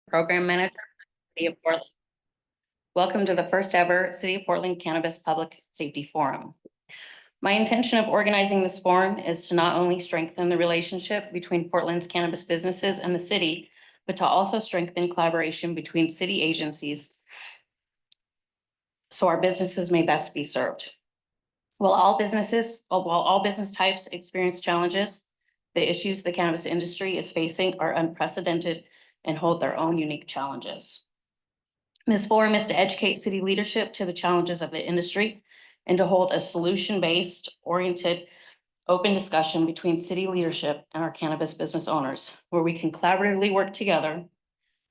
Program Manager, City of Portland. Welcome to the first ever City of Portland Cannabis Public Safety Forum. My intention of organizing this forum is to not only strengthen the relationship between Portland's cannabis businesses and the city, but to also strengthen collaboration between city agencies so our businesses may best be served. While all business types experience challenges, the issues the cannabis industry is facing are unprecedented and hold their own unique challenges. This forum is to educate city leadership to the challenges of the industry and to hold a solution-based, oriented, open discussion between city leadership and our cannabis business owners, where we can collaboratively work together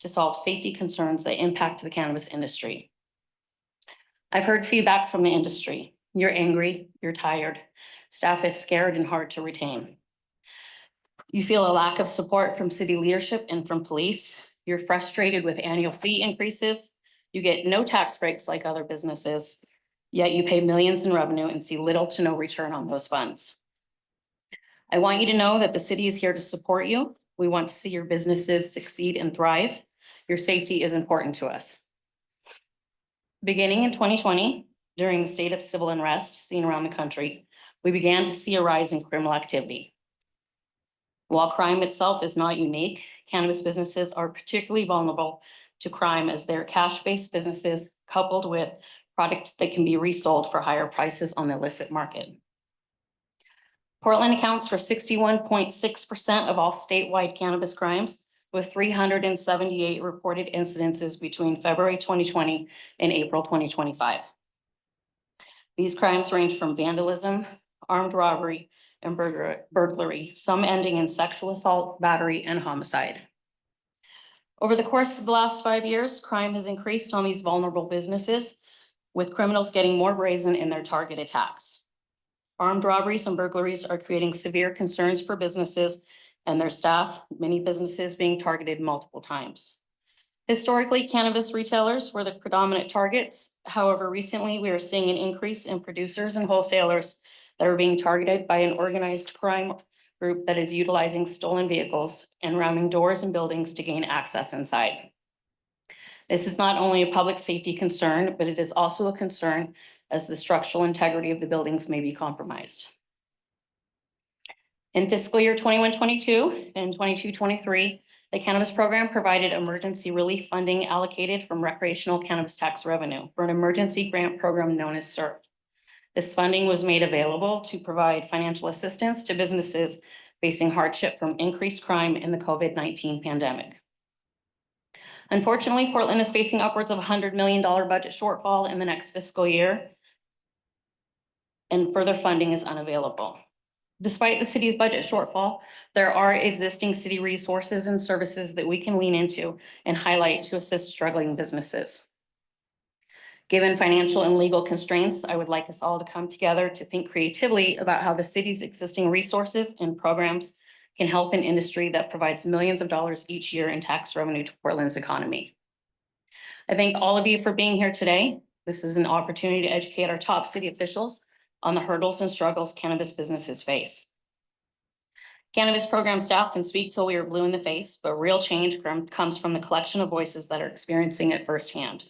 to solve safety concerns that impact the cannabis industry. I've heard feedback from the industry. You're angry, you're tired, staff is scared and hard to retain. You feel a lack of support from city leadership and from police. You're frustrated with annual fee increases. You get no tax breaks like other businesses, yet you pay millions in revenue and see little to no return on those funds. I want you to know that the city is here to support you. We want to see your businesses succeed and thrive. Your safety is important to us. Beginning in 2020, during the state of civil unrest seen around the country, we began to see a rise in criminal activity. While crime itself is not unique, cannabis businesses are particularly vulnerable to crime as they're cash-based businesses coupled with products that can be resold for higher prices on the illicit market. Portland accounts for 61.6% of all statewide cannabis crimes, with 378 reported incidences between February 2020 and April 2025. These crimes range from vandalism, armed robbery, and burglary, some ending in sexual assault, battery, and homicide. Over the course of the last 5 years, crime has increased on these vulnerable businesses, with criminals getting more brazen in their target attacks. Armed robberies and burglaries are creating severe concerns for businesses and their staff, many businesses being targeted multiple times. Historically, cannabis retailers were the predominant targets. However, recently we are seeing an increase in producers and wholesalers that are being targeted by an organized crime group that is utilizing stolen vehicles and ramming doors and buildings to gain access inside. This is not only a public safety concern, but it is also a concern as the structural integrity of the buildings may be compromised. In fiscal year 21-22 and 22-23, the cannabis program provided emergency relief funding allocated from recreational cannabis tax revenue for an emergency grant program known as SERV. This funding was made available to provide financial assistance to businesses facing hardship from increased crime in the COVID-19 pandemic. Unfortunately, Portland is facing upwards of $100 million budget shortfall in the next fiscal year, and further funding is unavailable. Despite the city's budget shortfall, there are existing city resources and services that we can lean into and highlight to assist struggling businesses. Given financial and legal constraints, I would like us all to come together to think creatively about how the city's existing resources and programs can help an industry that provides millions of dollars each year in tax revenue to Portland's economy. I thank all of you for being here today. This is an opportunity to educate our top city officials on the hurdles and struggles cannabis businesses face. Cannabis program staff can speak till we are blue in the face, but real change comes from the collection of voices that are experiencing it firsthand.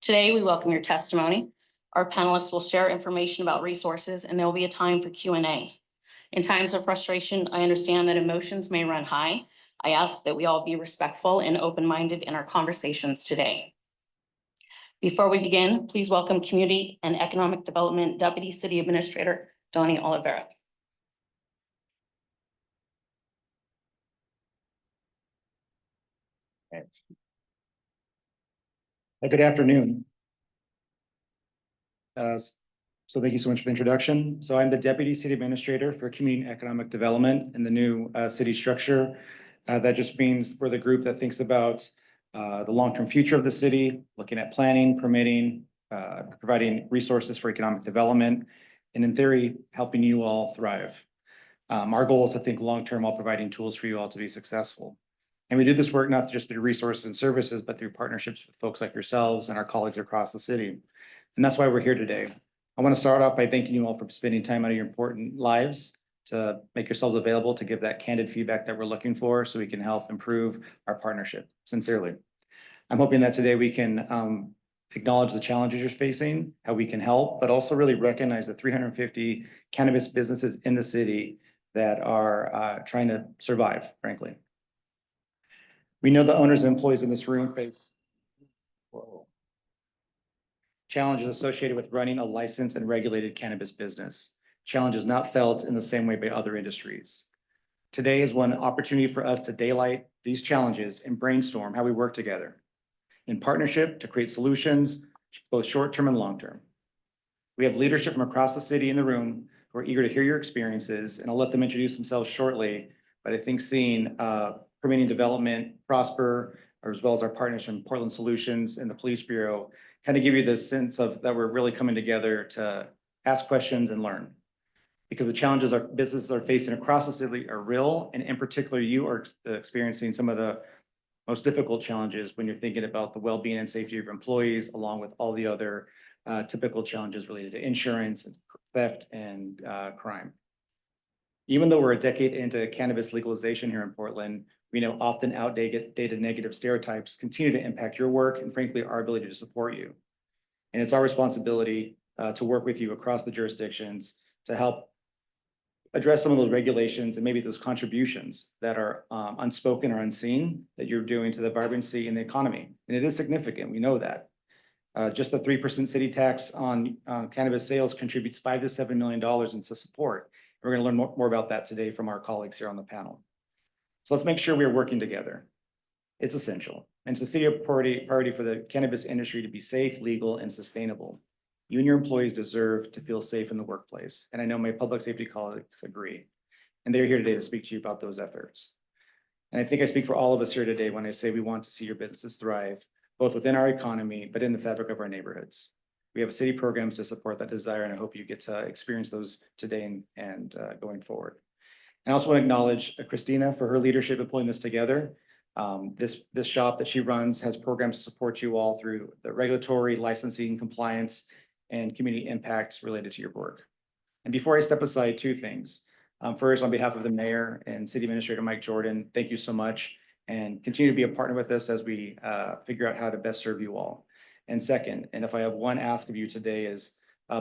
Today, we welcome your testimony. Our panelists will share information about resources, and there will be a time for Q&A. In times of frustration, I understand that emotions may run high. I ask that we all be respectful and open-minded in our conversations today. Before we begin, please welcome Community and Economic Development Deputy City Administrator, Donnie Oliveira. Good afternoon. So thank you so much for the introduction. So I'm the Deputy City Administrator for Community and Economic Development in the new city structure. That just means we're the group that thinks about the long-term future of the city, looking at planning, permitting, providing resources for economic development, and in theory, helping you all thrive. Our goal is to think long-term while providing tools for you all to be successful. And we do this work not just through resources and services, but through partnerships with folks like yourselves and our colleagues across the city. And that's why we're here today. I want to start off by thanking you all for spending time out of your important lives to make yourselves available to give that candid feedback that we're looking for so we can help improve our partnership. Sincerely. I'm hoping that today we can acknowledge the challenges you're facing, how we can help, but also really recognize the 350 cannabis businesses in the city that are trying to survive, frankly. We know the owners and employees in this room face challenges associated with running a licensed and regulated cannabis business, challenges not felt in the same way by other industries. Today is one opportunity for us to daylight these challenges and brainstorm how we work together in partnership to create solutions, both short-term and long-term. We have leadership from across the city in the room who are eager to hear your experiences, and I'll let them introduce themselves shortly. But I think seeing permitting development prosper, as well as our partners from Portland Solutions and the Police Bureau, kind of give you this sense of that we're really coming together to ask questions and learn. Because the challenges our businesses are facing across the city are real, and in particular, you are experiencing some of the most difficult challenges when you're thinking about the well-being and safety of your employees, along with all the other typical challenges related to insurance, and theft, and crime. Even though we're a decade into cannabis legalization here in Portland, we know often outdated negative stereotypes continue to impact your work and frankly, our ability to support you. And it's our responsibility to work with you across the jurisdictions to help address some of those regulations and maybe those contributions that are unspoken or unseen that you're doing to the vibrancy in the economy. And it is significant, we know that. Just the 3% city tax on cannabis sales contributes $5 to $7 million into support. We're going to learn more about that today from our colleagues here on the panel. So let's make sure we are working together. It's essential. And it's a city priority for the cannabis industry to be safe, legal, and sustainable. You and your employees deserve to feel safe in the workplace. And I know my public safety colleagues agree. And they're here today to speak to you about those efforts. And I think I speak for all of us here today when I say we want to see your businesses thrive, both within our economy, but in the fabric of our neighborhoods. We have city programs to support that desire, and I hope you get to experience those today and going forward. And I also want to acknowledge Christina for her leadership in pulling this together. This shop that she runs has programs to support you all through the regulatory, licensing, compliance, and community impacts related to your work. And before I step aside, two things. First, on behalf of the mayor and city administrator, Mike Jordan, thank you so much, and continue to be a partner with us as we figure out how to best serve you all. And second, and if I have one ask of you today is,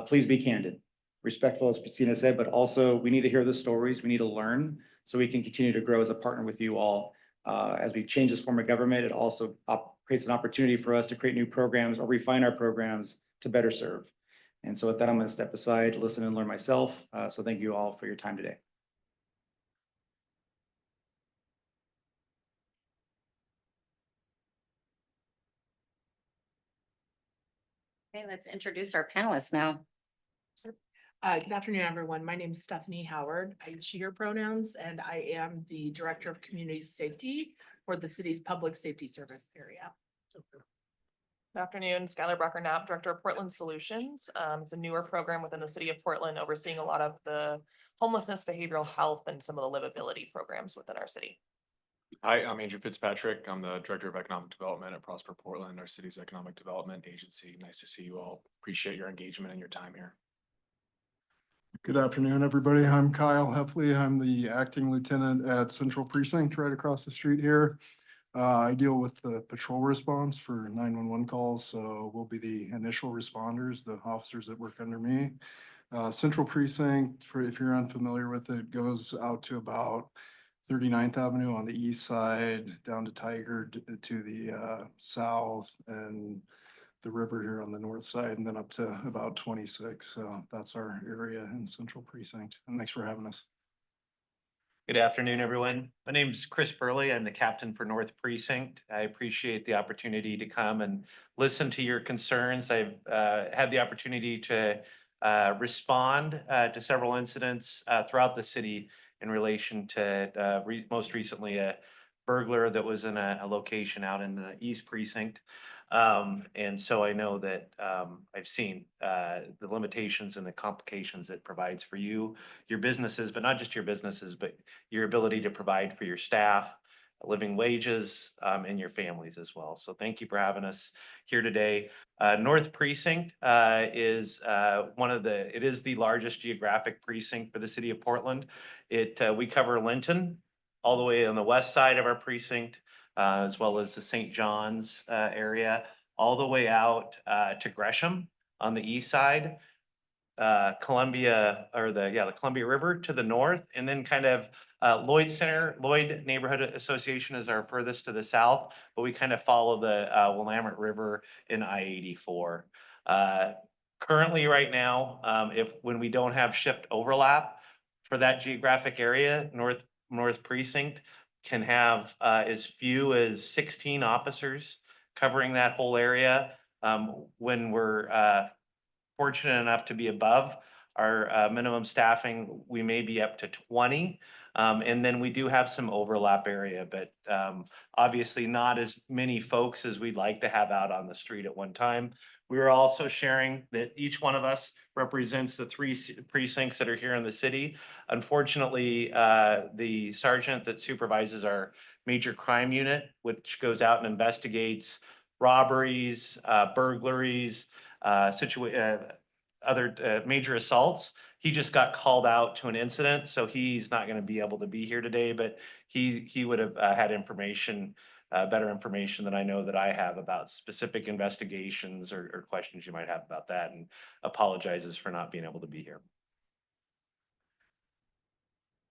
please be candid, respectful, as Christina said, but also we need to hear the stories, we need to learn so we can continue to grow as a partner with you all. As we change this form of government, it also creates an opportunity for us to create new programs or refine our programs to better serve. And so with that, I'm going to step aside, listen and learn myself. So thank you all for your time today. Okay, let's introduce our panelists now. Good afternoon, everyone. My name is Stephanie Howard. I use she, her pronouns, and I am the Director of Community Safety for the city's Public Safety Service area. Good afternoon, Skylar Brucker-Knapp, Director of Portland Solutions. It's a newer program within the city of Portland, overseeing a lot of the homelessness, behavioral health, and some of the livability programs within our city. Hi, I'm Andrew Fitzpatrick. I'm the Director of Economic Development at Prosper Portland, our city's economic development agency. Nice to see you all. Appreciate your engagement and your time here. Good afternoon, everybody. I'm Kyle Heffley. I'm the acting lieutenant at Central Precinct right across the street here. I deal with the patrol response for 911 calls, so we'll be the initial responders, the officers that work under me. Central Precinct, if you're unfamiliar with it, goes out to about 39th Avenue on the east side, down to Tiger to the south, and the river here on the north side, and then up to about 26. So that's our area in Central Precinct. And thanks for having us. Good afternoon, everyone. My name is Chris Burley. I'm the captain for North Precinct. I appreciate the opportunity to come and listen to your concerns. I've had the opportunity to respond to several incidents throughout the city in relation to most recently a burglar that was in a location out in the East Precinct. And so I know that I've seen the limitations and the complications it provides for you, your businesses, but not just your businesses, but your ability to provide for your staff, living wages, and your families as well. So thank you for having us here today. North Precinct is it is the largest geographic precinct for the city of Portland. We cover Linton all the way on the west side of our precinct, as well as the St. John's area, all the way out to Gresham on the east side, Columbia the Columbia River to the north, and then kind of Lloyd Neighborhood Association is our furthest to the south, but we kind of follow the Willamette River in I-84. Currently, right now, when we don't have shift overlap for that geographic area, North Precinct can have as few as 16 officers covering that whole area. When we're fortunate enough to be above our minimum staffing, we may be up to 20. And then we do have some overlap area, but obviously not as many folks as we'd like to have out on the street at one time. We are also sharing that each one of us represents the 3 precincts that are here in the city. Unfortunately, the sergeant that supervises our major crime unit, which goes out and investigates robberies, burglaries, other major assaults. He just got called out to an incident, so he's not going to be able to be here today, but he would have had information, better information than I know that I have about specific investigations or questions you might have about that, and apologizes for not being able to be here.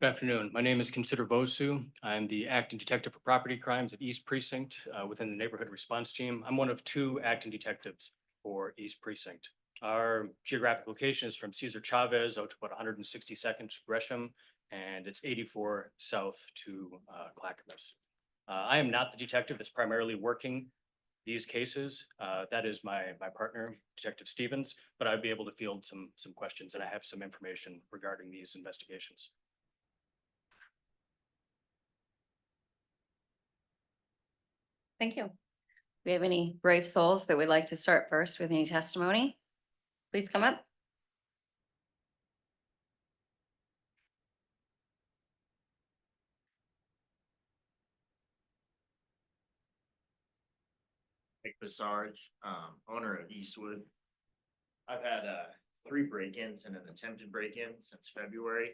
Good afternoon. My name is Consider Vosu. I'm the acting detective for property crimes at East Precinct within the neighborhood response team. I'm one of 2 acting detectives for East Precinct. Our geographic location is from Cesar Chavez out to about 162nd Gresham, and it's 84 south to Clackamas. I am not the detective that's primarily working these cases. That is my partner, Detective Stevens, but I'd be able to field some questions, and I have some information regarding these investigations. Thank you. We have any brave souls that would like to start first with any testimony? Please come up. Nick Basarge, owner of Eastwood. I've had 3 break-ins and an attempted break-in since February.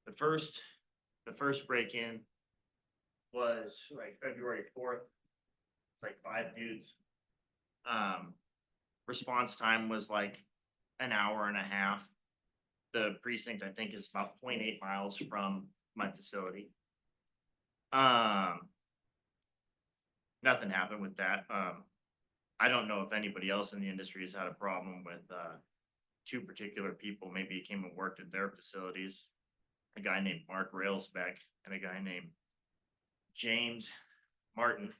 The first break-in was like February 4th. It's like 5 dudes. Response time was like an hour and a half. The precinct, I think, is about 0.8 miles from my facility. Nothing happened with that. I don't know if anybody else in the industry has had a problem with 2 particular people. Maybe he came and worked at their facilities. A guy named Mark Railsbeck and a guy named James Martin.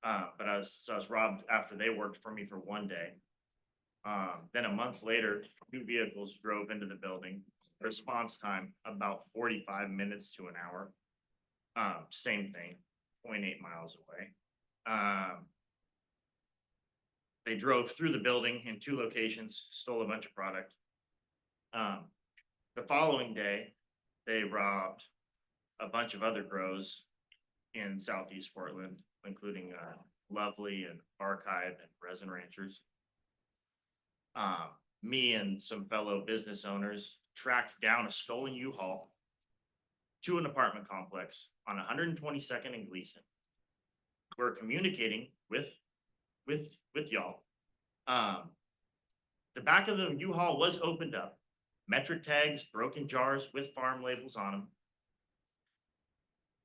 But I was robbed after they worked for me for 1 day. Then a month later, 2 vehicles drove into the building. Response time about 45 minutes to an hour. Same thing, 0.8 miles away. They drove through the building in 2 locations, stole a bunch of product. The following day, they robbed a bunch of other grows in Southeast Portland, including Lovely and Archive and Resin Ranchers. Me and some fellow business owners tracked down a stolen U-Haul to an apartment complex on 122nd and Gleason. We're communicating with y'all. The back of the U-Haul was opened up. Metric tags, broken jars with farm labels on them.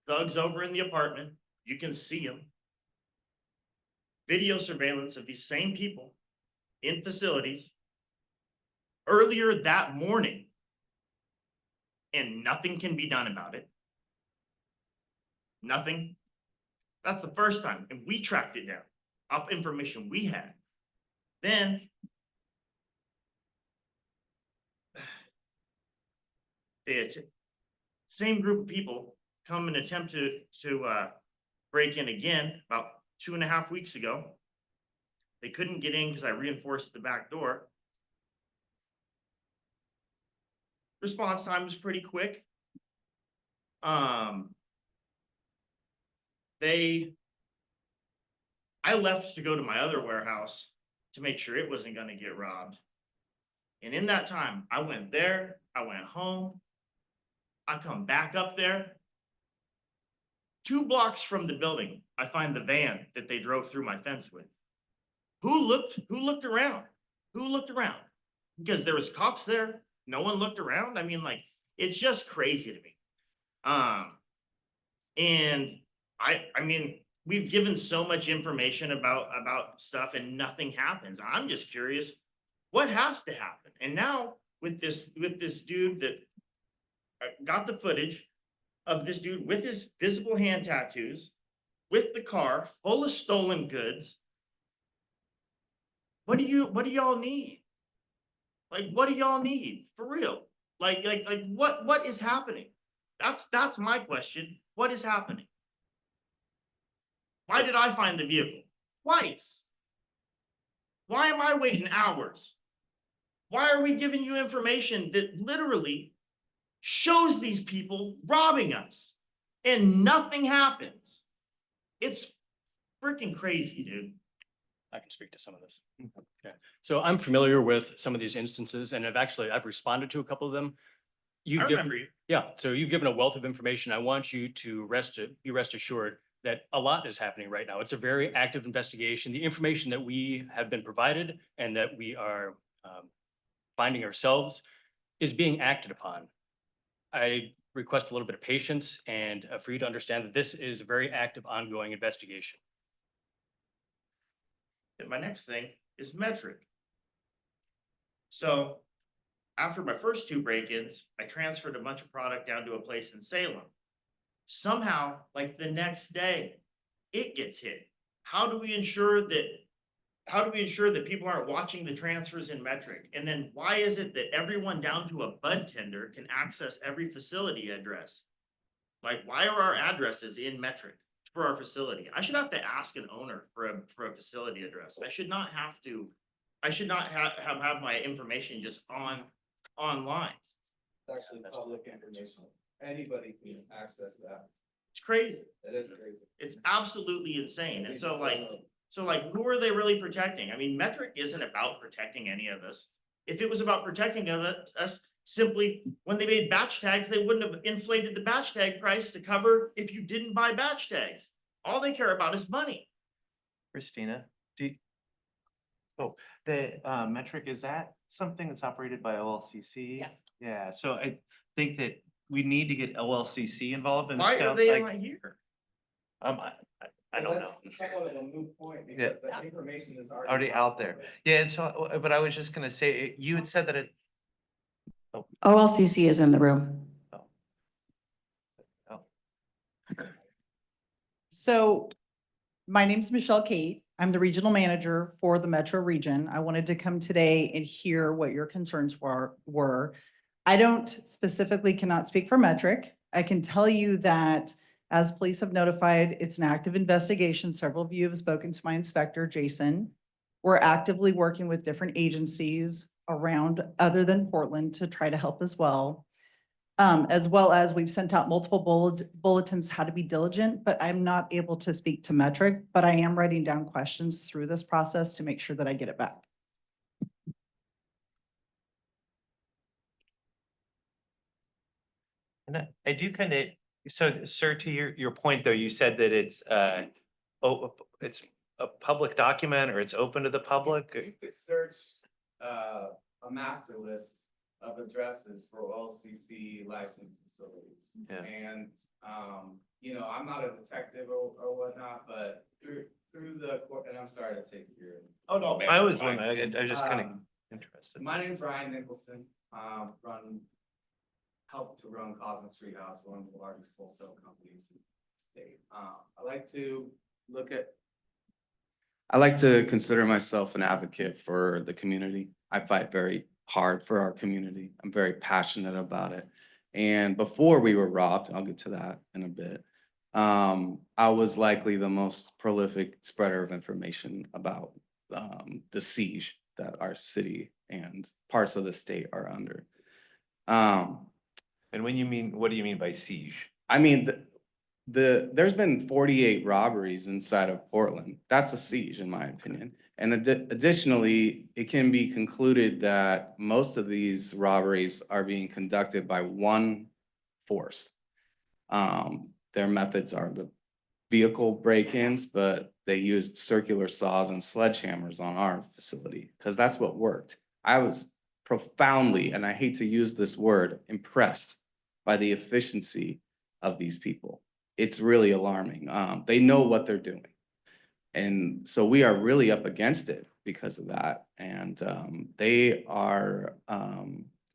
Thugs over in the apartment, you can see them. Video surveillance of these same people in facilities earlier that morning, and nothing can be done about it. Nothing. That's the first time, and we tracked it down off information we had. Then the same group of people come and attempt to break in again about 2.5 weeks ago. They couldn't get in because I reinforced the back door. Response time was pretty quick. I left to go to my other warehouse to make sure it wasn't gonna get robbed. And in that time, I went there, I went home, I come back up there. 2 blocks from the building, I find the van that they drove through my fence with. Who looked around? Who looked around? Because there was cops there. No one looked around. I mean, like, it's just crazy to me. And I mean, we've given so much information about stuff and nothing happens. I'm just curious, what has to happen? And now with this dude that got the footage of this dude with his visible hand tattoos, with the car full of stolen goods. What do y'all need? Like, what do y'all need for real? Like, what is happening? That's my question. What is happening? Why did I find the vehicle? Twice. Why am I waiting hours? Why are we giving you information that literally shows these people robbing us and nothing happens? It's freaking crazy, dude. I can speak to some of this. Okay, so I'm familiar with some of these instances and I've responded to a couple of them. I remember you. Yeah, so you've given a wealth of information. I want you to be rest assured that a lot is happening right now. It's a very active investigation. The information that we have been provided and that we are finding ourselves is being acted upon. I request a little bit of patience and for you to understand that this is a very active, ongoing investigation. And my next thing is metric. So after my first 2 break-ins, I transferred a bunch of product down to a place in Salem. Somehow, like the next day, it gets hit. How do we ensure that people aren't watching the transfers in metric? And then why is it that everyone down to a bud tender can access every facility address? Like, why are our addresses in metric for our facility? I should have to ask an owner for a facility address. I should not have my information just online. It's actually public information. Anybody can access that. It's crazy. It is crazy. It's absolutely insane. And so like, who are they really protecting? I mean, metric isn't about protecting any of us. If it was about protecting us, simply when they made batch tags, they wouldn't have inflated the batch tag price to cover if you didn't buy batch tags. All they care about is money. Christina, the metric, is that something that's operated by OLCC? Yes. Yeah, so I think that we need to get OLCC involved and. Why are they not here? I don't know. That's somewhat of a moot point Yeah. because the information is Already out there. Yeah, and so, but I was just gonna say, you had said that it. OLCC is in the room. So my name's Michelle Kate. I'm the regional manager for the Metro region. I wanted to come today and hear what your concerns were. I don't specifically cannot speak for Metric. I can tell you that as police have notified, it's an active investigation. Several of you have spoken to my inspector, Jason. We're actively working with different agencies around other than Portland to try to help as well. As well as we've sent out multiple bulletins how to be diligent, but I'm not able to speak to metric, but I am writing down questions through this process to make sure that I get it back. And I do kind of, so sir, to your point though, you said that it's a public document or it's open to the public? You could search a master list of addresses for LCC licensed facilities. Yeah. And you know, I'm not a detective or whatnot, but through the court, and I'm sorry to take your. Oh, no, man. I was fine. wondering, I was just kind of interested. My name's Ryan Nicholson, help to run Cosmic Street House, one of the largest wholesale companies in the state. I like to consider myself an advocate for the community. I fight very hard for our community. I'm very passionate about it. And before we were robbed, I'll get to that in a bit, I was likely the most prolific spreader of information about the siege that our city and parts of the state are under. And when you mean, what do you mean by siege? I mean, there's been 48 robberies inside of Portland. That's a siege, in my opinion. And additionally, it can be concluded that most of these robberies are being conducted by one force. Their methods are the vehicle break-ins, but they used circular saws and sledgehammers on our facility because that's what worked. I was profoundly, and I hate to use this word, impressed by the efficiency of these people. It's really alarming. They know what they're doing. And so we are really up against it because of that. And they are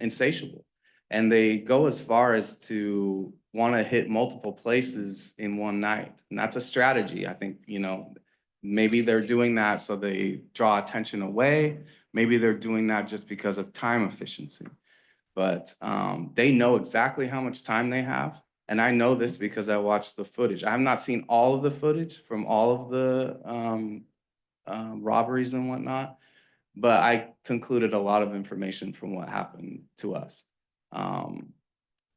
insatiable. And they go as far as to want to hit multiple places in one night. And that's a strategy. I think, you know, maybe they're doing that so they draw attention away. Maybe they're doing that just because of time efficiency. But they know exactly how much time they have. And I know this because I watched the footage. I have not seen all of the footage from all of the robberies and whatnot, but I concluded a lot of information from what happened to us.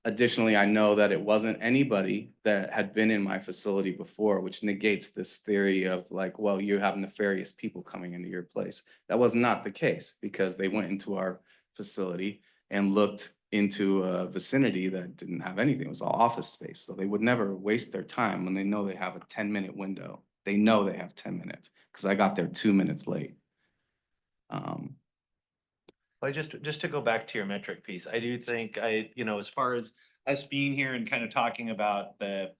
Additionally, I know that it wasn't anybody that had been in my facility before, which negates this theory of like, well, you have nefarious people coming into your place. That was not the case because they went into our facility and looked into a vicinity that didn't have anything. It was all office space. So they would never waste their time when they know they have a 10-minute window. They know they have 10 minutes because I got there 2 minutes late. Just to go back to your metric piece, I do think you know, as far as us being here and kind of talking about the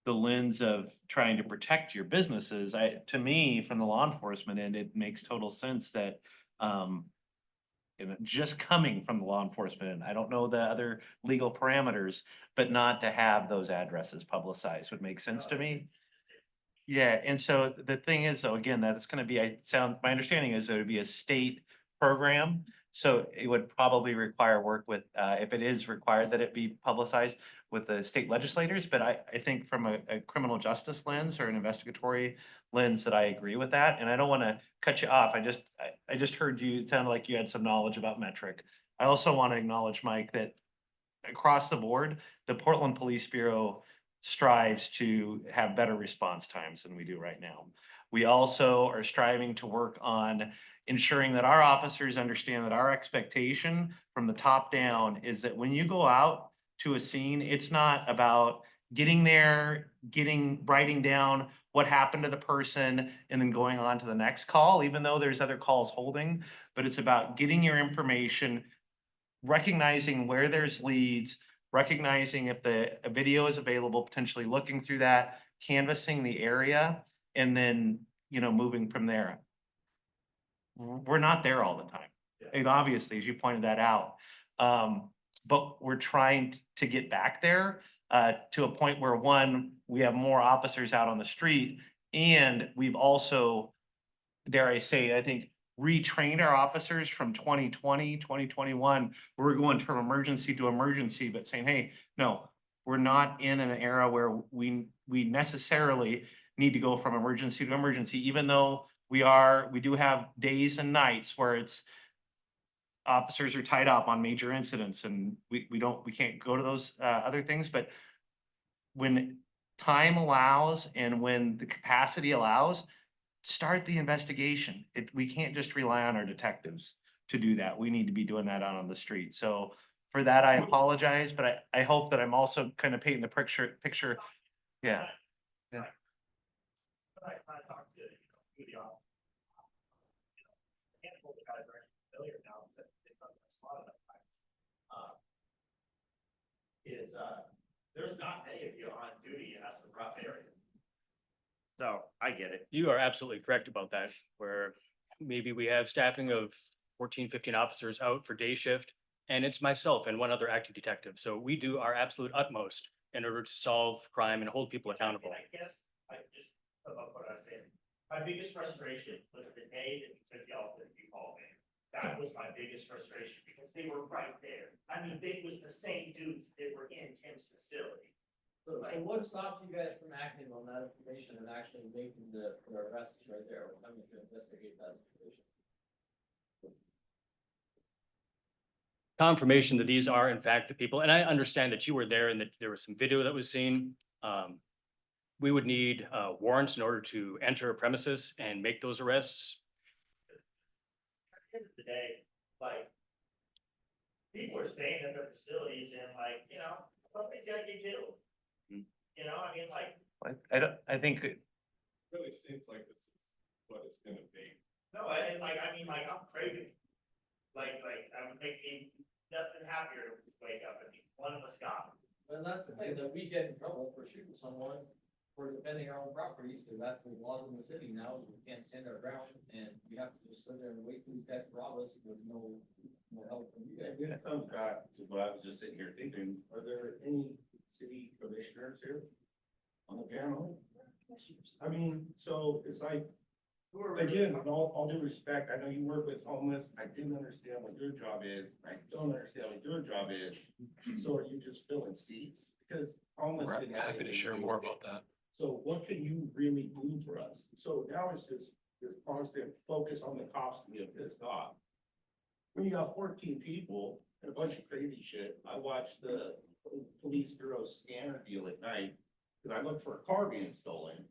lens of trying to protect your businesses, to me, from the law enforcement end, it makes total sense that you know, just coming from the law enforcement end, I don't know the other legal parameters, but not to have those addresses publicized would make sense to me. Yeah, and so the thing is, though, again, that it's gonna be, my understanding is it would be a state program. So it would probably require work with, if it is required that it be publicized with the state legislators. But I think from a criminal justice lens or an investigatory lens that I agree with that. And I don't wanna cut you off. I just heard you, it sounded like you had some knowledge about metric. I also wanna acknowledge, Mike, that across the board, the Portland Police Bureau strives to have better response times than we do right now. We also are striving to work on ensuring that our officers understand that our expectation from the top down is that when you go out to a scene, it's not about getting there, writing down what happened to the person and then going on to the next call, even though there's other calls holding, but it's about getting your information, recognizing where there's leads, recognizing if a video is available, potentially looking through that, canvassing the area, and then, you know, moving from there. We're not there all the time. And obviously, as you pointed that out, but we're trying to get back there to a point where, one, we have more officers out on the street, and we've also, dare I say, I think, retrained our officers from 2020, 2021. We're going from emergency to emergency, but saying, hey, no, we're not in an era where we necessarily need to go from emergency to emergency, even though we do have days and nights where it's officers are tied up on major incidents and we can't go to those other things. But when time allows and when the capacity allows, start the investigation. We can't just rely on our detectives to do that. We need to be doing that out on the street. So for that, I apologize, but I hope that I'm also kind of painting the picture. Yeah. Yeah. I talked to, you know, handful of guys are actually familiar now that they've done this a lot of times. There's not many of you on duty in that's the rough area. So I get it. You are absolutely correct about that, where maybe we have staffing of 14, 15 officers out for day shift, and it's myself and one other acting detective. So we do our absolute utmost in order to solve crime and hold people accountable. I guess I just about what I was saying. My biggest frustration was the day that you took the outfit you called me. That was my biggest frustration because they were right there. I mean, it was the same dudes that were in Tim's facility. So what stops you guys from acting on that information and actually making the arrests right there, or coming to investigate that situation? Confirmation that these are in fact the people, and I understand that you were there and that there was some video that was seen. we would need warrants in order to enter a premises and make those arrests. At the end of the day, like, people are staying at their facilities and like, somebody's gotta get killed. You know, I mean, like, I think Really seems like this is what it's gonna be. no, I mean, like, I'm craving. Like, I would make me nothing happier to wake up and be one of us gone. And that's the thing, that we get in trouble for shooting someone for defending our own properties, because that's the laws in the city now, we can't stand our ground, and we have to just sit there and wait for these guys to rob us with no help from you guys. It comes back to what I was just sitting here thinking, are there any city commissioners here on the panel? I mean, so it's like, again, with all due respect, I know you work with homeless, I didn't understand what your job is, I don't understand what your job is. So are you just filling seats? Because homeless. We're didn't have happy to anything share do more with it. about that. So what can you really do for us? So now it's just this constant focus on the cops and get pissed off. When you got 14 people and a bunch of crazy shit, I watched the police bureau scanner deal at night. Cause I looked for a car being stolen.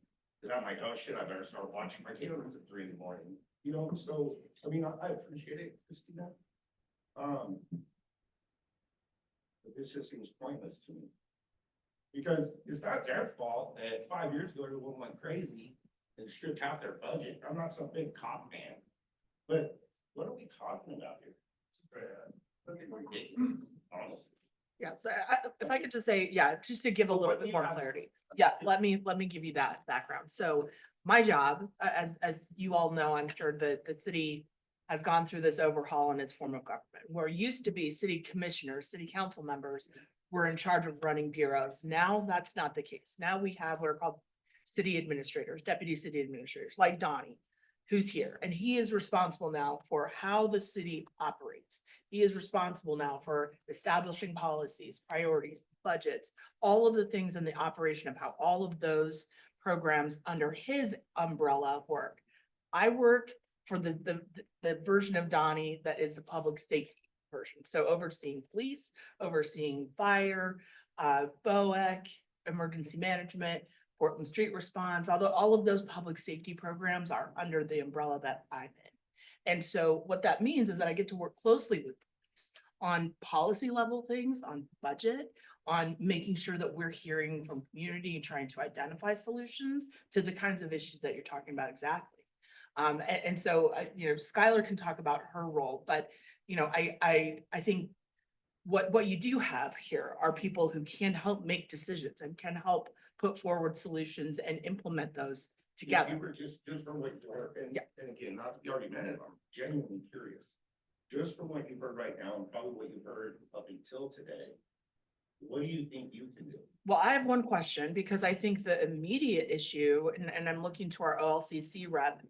And I'm like, oh shit, I better start watching my cameras at 3 a.m. You know, so, I mean, I appreciate it, Christina. But this just seems pointless to me. Because it's not their fault that 5 years ago, everyone went crazy and stripped half their budget. I'm not some big cop man. But what are we talking about here? It's ridiculous, honestly. Yeah, so if I could just say, yeah, just to give a little bit more clarity. Yeah, let me give you that background. So my job, as you all know, I'm sure the city has gone through this overhaul in its form of government, where it used to be city commissioners, city council members were in charge of running bureaus. Now that's not the case. Now we have what are called city administrators, deputy city administrators, like Donnie, who's here, and he is responsible now for how the city operates. He is responsible now for establishing policies, priorities, budgets, all of the things in the operation of how all of those programs under his umbrella work. I work for the version of Donnie that is the public safety version. So overseeing police, overseeing fire, BOEC, emergency management, Portland Street Response, although all of those public safety programs are under the umbrella that I'm in. And so what that means is that I get to work closely with police on policy level things, on budget, on making sure that we're hearing from community and trying to identify solutions to the kinds of issues that you're talking about exactly. And so, Skylar can talk about her role, but, I think what you do have here are people who can help make decisions and can help put forward solutions and implement those together. You were just from what you heard, Yeah. and again, not to be argumentative, I'm genuinely curious. Just from what you've heard right now, and probably what you've heard up until today, what do you think you can do? Well, I have one question, because I think the immediate issue, and I'm looking to our OLCC rep,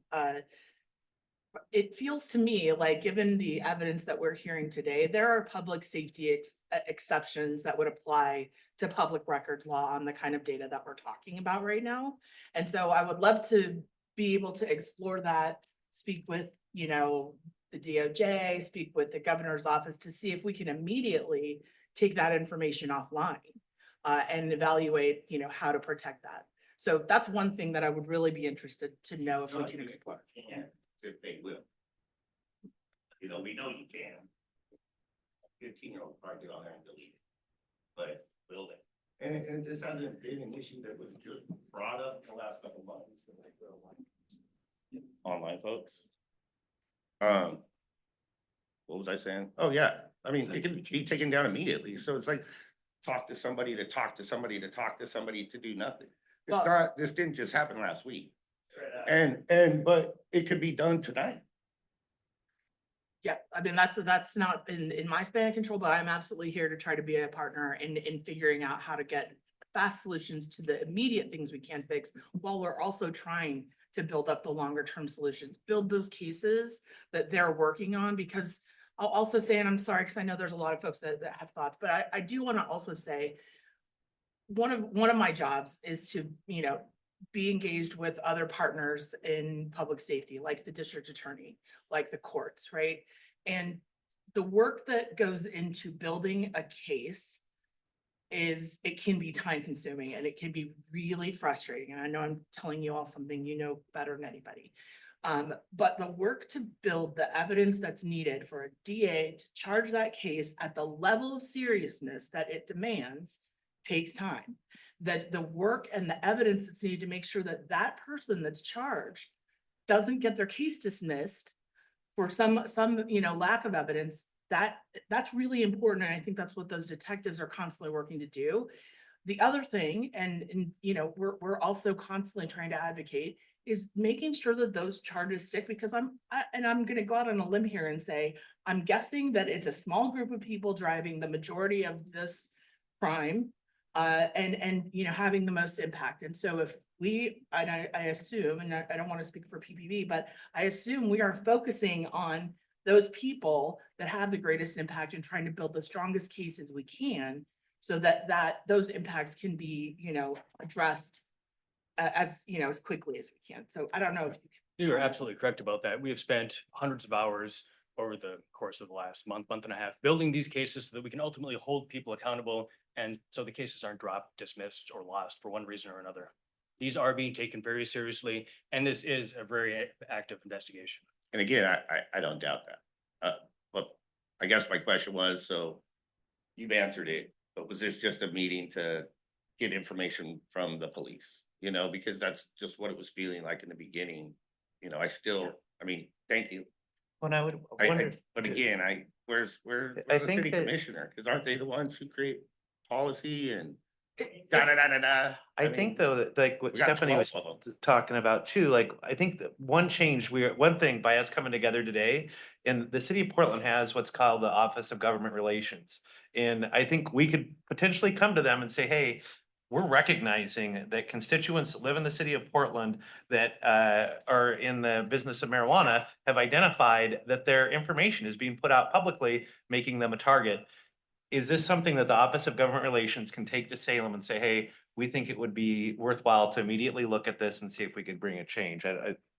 it feels to me like, given the evidence that we're hearing today, there are public safety exceptions that would apply to public records law on the kind of data that we're talking about right now. And so I would love to be able to explore that, speak with, the DOJ, speak with the governor's office to see if we can immediately take that information offline and evaluate, how to protect that. So that's one thing that I would really be interested to know if we can explore. Can, if they will. We know you can. 15-year-old probably get on there and delete it, but will they? And this hasn't been an issue that was just brought up in the last couple of months. Online folks. What was I saying? Oh, yeah. I mean, it can be taken down immediately. So it's like, talk to somebody to talk to somebody to talk to somebody to do nothing. This didn't just happen last week. But it could be done tonight. Yeah, I mean, that's not in my span of control, but I'm absolutely here to try to be a partner in figuring out how to get fast solutions to the immediate things we can fix, while we're also trying to build up the longer term solutions, build those cases that they're working on. Because I'll also say, and I'm sorry, because I know there's a lot of folks that have thoughts, but I do want to also say, one of my jobs is to, be engaged with other partners in public safety, like the district attorney, like the courts, right? And the work that goes into building a case is it can be time consuming and it can be really frustrating. And I know I'm telling you all something you know better than anybody. But the work to build the evidence that's needed for a DA to charge that case at the level of seriousness that it demands takes time. That the work and the evidence that's needed to make sure that that person that's charged doesn't get their case dismissed for some, lack of evidence, that's really important. And I think that's what those detectives are constantly working to do. The other thing, and we're also constantly trying to advocate, is making sure that those charges stick, because I'm gonna go out on a limb here and say, I'm guessing that it's a small group of people driving the majority of this crime, and having the most impact. And so if I assume, and I don't want to speak for PPV, but I assume we are focusing on those people that have the greatest impact and trying to build the strongest cases we can, so that those impacts can be, addressed as quickly as we can. So I don't know if You are absolutely correct about that. We have spent hundreds of hours over the course of the last month and a half, building these cases so that we can ultimately hold people accountable. And so the cases aren't dropped, dismissed, or lost for one reason or another. These are being taken very seriously, and this is a very active investigation. And again, I don't doubt that. But I guess my question was, so you've answered it, but was this just a meeting to get information from the police? Because that's just what it was feeling like in the beginning. I mean, thank you. When I would But wonder, again, where's I the think city that- commissioner? Because aren't they the ones who create policy and it's- da? I think though, that like what we got Stephanie was 12 of them. talking about too, like, I think that one thing by us coming together today, and the city of Portland has what's called the Office of Government Relations. And I think we could potentially come to them and say, hey, we're recognizing that constituents that live in the city of Portland that are in the business of marijuana have identified that their information is being put out publicly, making them a target. Is this something that the Office of Government Relations can take to Salem and say, hey, we think it would be worthwhile to immediately look at this and see if we could bring a change?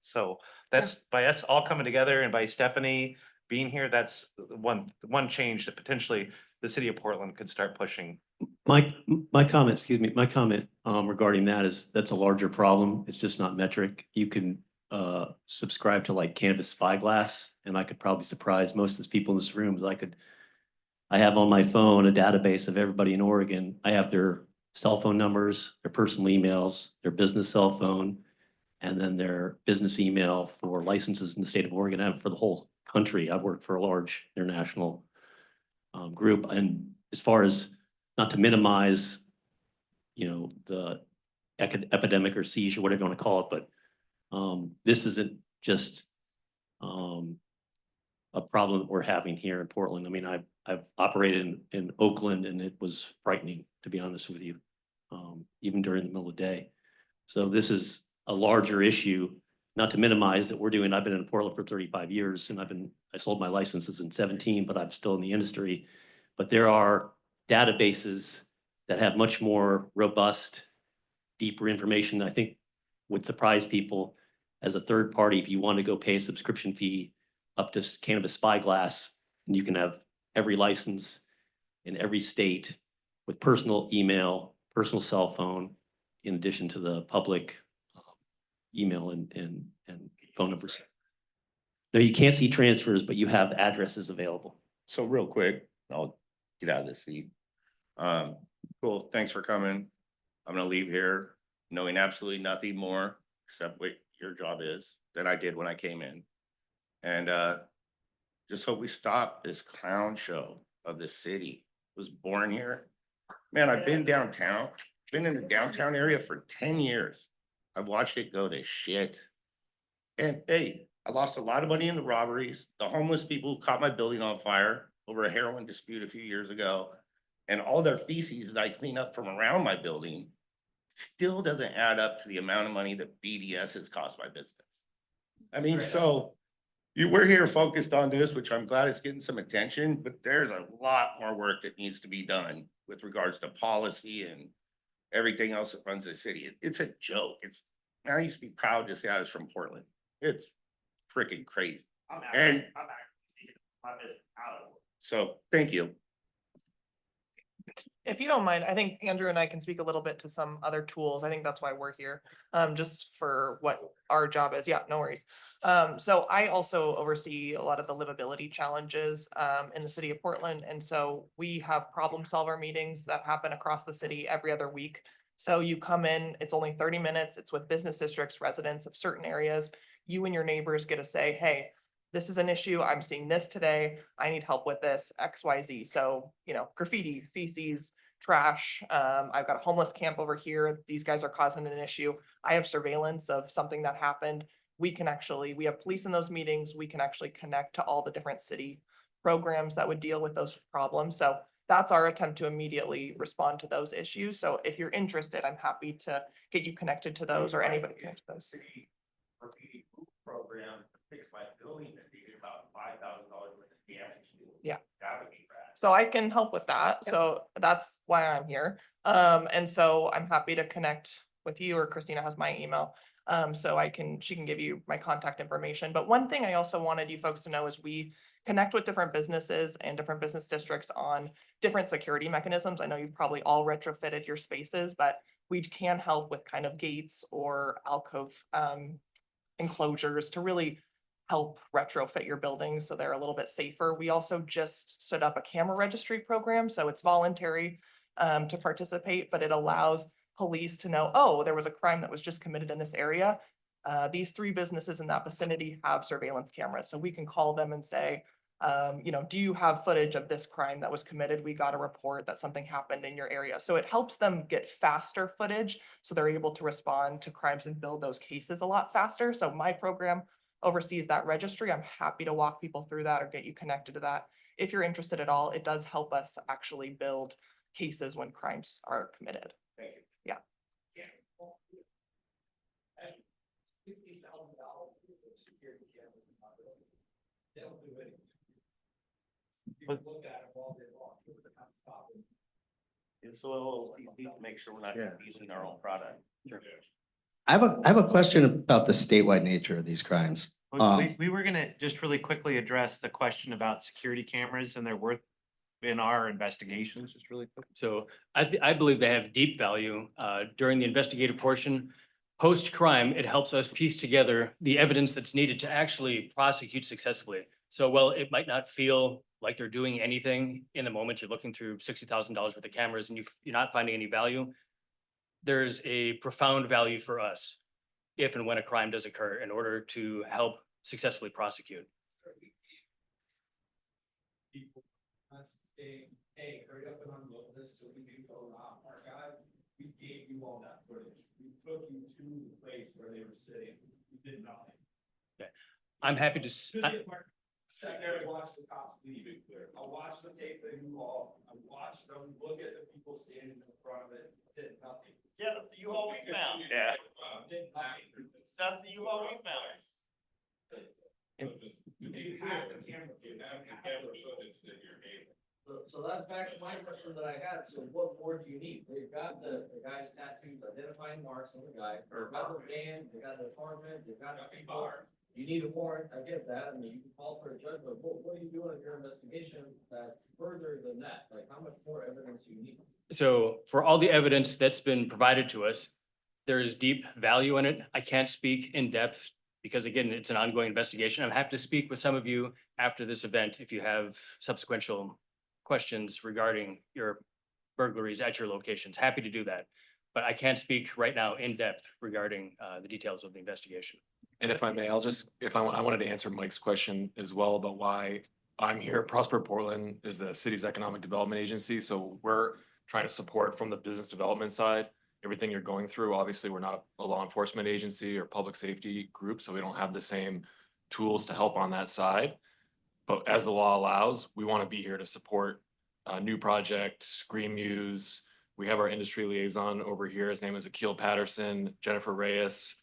So that's by us all coming together and by Stephanie being here, that's one change that potentially the city of Portland could start pushing. My comment, excuse me, my comment regarding that is that's a larger problem. It's just not metric. You can subscribe to like Cannabis Spyglass, and I could probably surprise most of the people in this room. I have on my phone a database of everybody in Oregon. I have their cell phone numbers, their personal emails, their business cell phone, and then their business email for licenses in the state of Oregon. I have it for the whole country. I work for a large international group. And as far as not to minimize, the epidemic or seizure, whatever you want to call it, but this isn't just a problem that we're having here in Portland. I mean, I've operated in Oakland, and it was frightening, to be honest with you, even during the middle of the day. So this is a larger issue, not to minimize that we're doing. I've been in Portland for 35 years, and I sold my licenses in 17, but I'm still in the industry. But there are databases that have much more robust, deeper information that I think would surprise people as a third party. If you want to go pay a subscription fee up to Cannabis Spyglass, and you can have every license in every state with personal email, personal cell phone, in addition to the public email and phone numbers. No, you can't see transfers, but you have addresses available. So real quick, I'll get out of this seat. Cool, thanks for coming. I'm gonna leave here knowing absolutely nothing more except what your job is than I did when I came in. And just hope we stop this clown show of the city. I was born here. Man, I've been downtown, been in the downtown area for 10 years. I've watched it go to shit. And hey, I lost a lot of money in the robberies. The homeless people who caught my building on fire over a heroin dispute a few years ago, and all their feces that I clean up from around my building still doesn't add up to the amount of money that BDS has cost my business. I mean, so we're here focused on this, which I'm glad it's getting some attention, but there's a lot more work that needs to be done with regards to policy and everything else that runs the city. It's a joke. I used to be proud to say I was from Portland. It's freaking crazy. So thank you. If you don't mind, I think Andrew and I can speak a little bit to some other tools. I think that's why we're here, just for what our job is. Yeah, no worries. So I also oversee a lot of the livability challenges, in the city of Portland. And so we have problem solver meetings that happen across the city every other week. So you come in, it's only 30 minutes. It's with business districts, residents of certain areas. You and your neighbors get to say, hey, this is an issue. I'm seeing this today. I need help with this XYZ. So, graffiti, feces, trash. I've got a homeless camp over here. These guys are causing an issue. I have surveillance of something that happened. We have police in those meetings. We can actually connect to all the different city programs that would deal with those problems. So that's our attempt to immediately respond to those issues. So if you're interested, I'm happy to get you connected to those or anybody connected to those. City graffiti program to fix my building that needed about $5,000 worth of damage. Yeah. That would be rad. So I can help with that. So that's why I'm here. And so I'm happy to connect with you, or Christina has my email. So she can give you my contact information. But one thing I also wanted you folks to know is we connect with different businesses and different business districts on different security mechanisms. I know you've probably all retrofitted your spaces, but we can help with kind of gates or alcove enclosures to really help retrofit your buildings so they're a little bit safer. We also just stood up a camera registry program, so it's voluntary to participate, but it allows police to know, oh, there was a crime that was just committed in this area. These 3 businesses in that vicinity have surveillance cameras, so we can call them and say, do you have footage of this crime that was committed? We got a report that something happened in your area. So it helps them get faster footage, so they're able to respond to crimes and build those cases a lot faster. So my program oversees that registry. I'm happy to walk people through that or get you connected to that. If you're interested at all, it does help us actually build cases when crimes are committed. Yeah. $60,000 for security cameras in my building. They don't do anything. You can look at it all day long. You're not stopping. It's a little easy to make sure we're not using our own product. I have a question about the statewide nature of these crimes. We were gonna just really quickly address the question about security cameras and their worth in our investigations, just really quick. So I believe they have deep value. During the investigative portion, post-crime, it helps us piece together the evidence that's needed to actually prosecute successfully. So while it might not feel like they're doing anything in the moment, you're looking through $60,000 worth of cameras and you're not finding any value, there's a profound value for us if and when a crime does occur in order to help successfully prosecute. People saying, hey, hurry up and unload this so we can go around our guy. We gave you all that footage. We took you to the place where they were sitting. We did nothing. Okay. I'm happy to. Sit there and watch the cops leave it clear. I'll watch them take the U-Haul. I watched them look at the people standing in front of it. Did nothing. Yeah, that's the U-Haul we found. Yeah. Did nothing. That's the U-Haul we found. You have the camera. You have the camera footage that you're able. So that's back to my question that I had. So what more do you need? They've got the guy's tattoos, identifying marks on the guy. They've got the van, they got the apartment, they've got the car. You need a warrant, I get that. I mean, you can call for a judge, but what are you doing in your investigation that further than that? Like, how much more evidence do you need? So for all the evidence that's been provided to us, there is deep value in it. I can't speak in depth because again, it's an ongoing investigation. I'm happy to speak with some of you after this event if you have subsequent questions regarding your burglaries at your locations. Happy to do that. But I can't speak right now in depth regarding the details of the investigation. And if I may, I wanted to answer Mike's question as well about why I'm here. Prosper Portland is the city's economic development agency. So we're trying to support from the business development side, everything you're going through. Obviously, we're not a law enforcement agency or public safety group, so we don't have the same tools to help on that side. But as the law allows, we want to be here to support new projects, Green Muse. We have our industry liaison over here. His name is Akil Patterson. Jennifer Reyes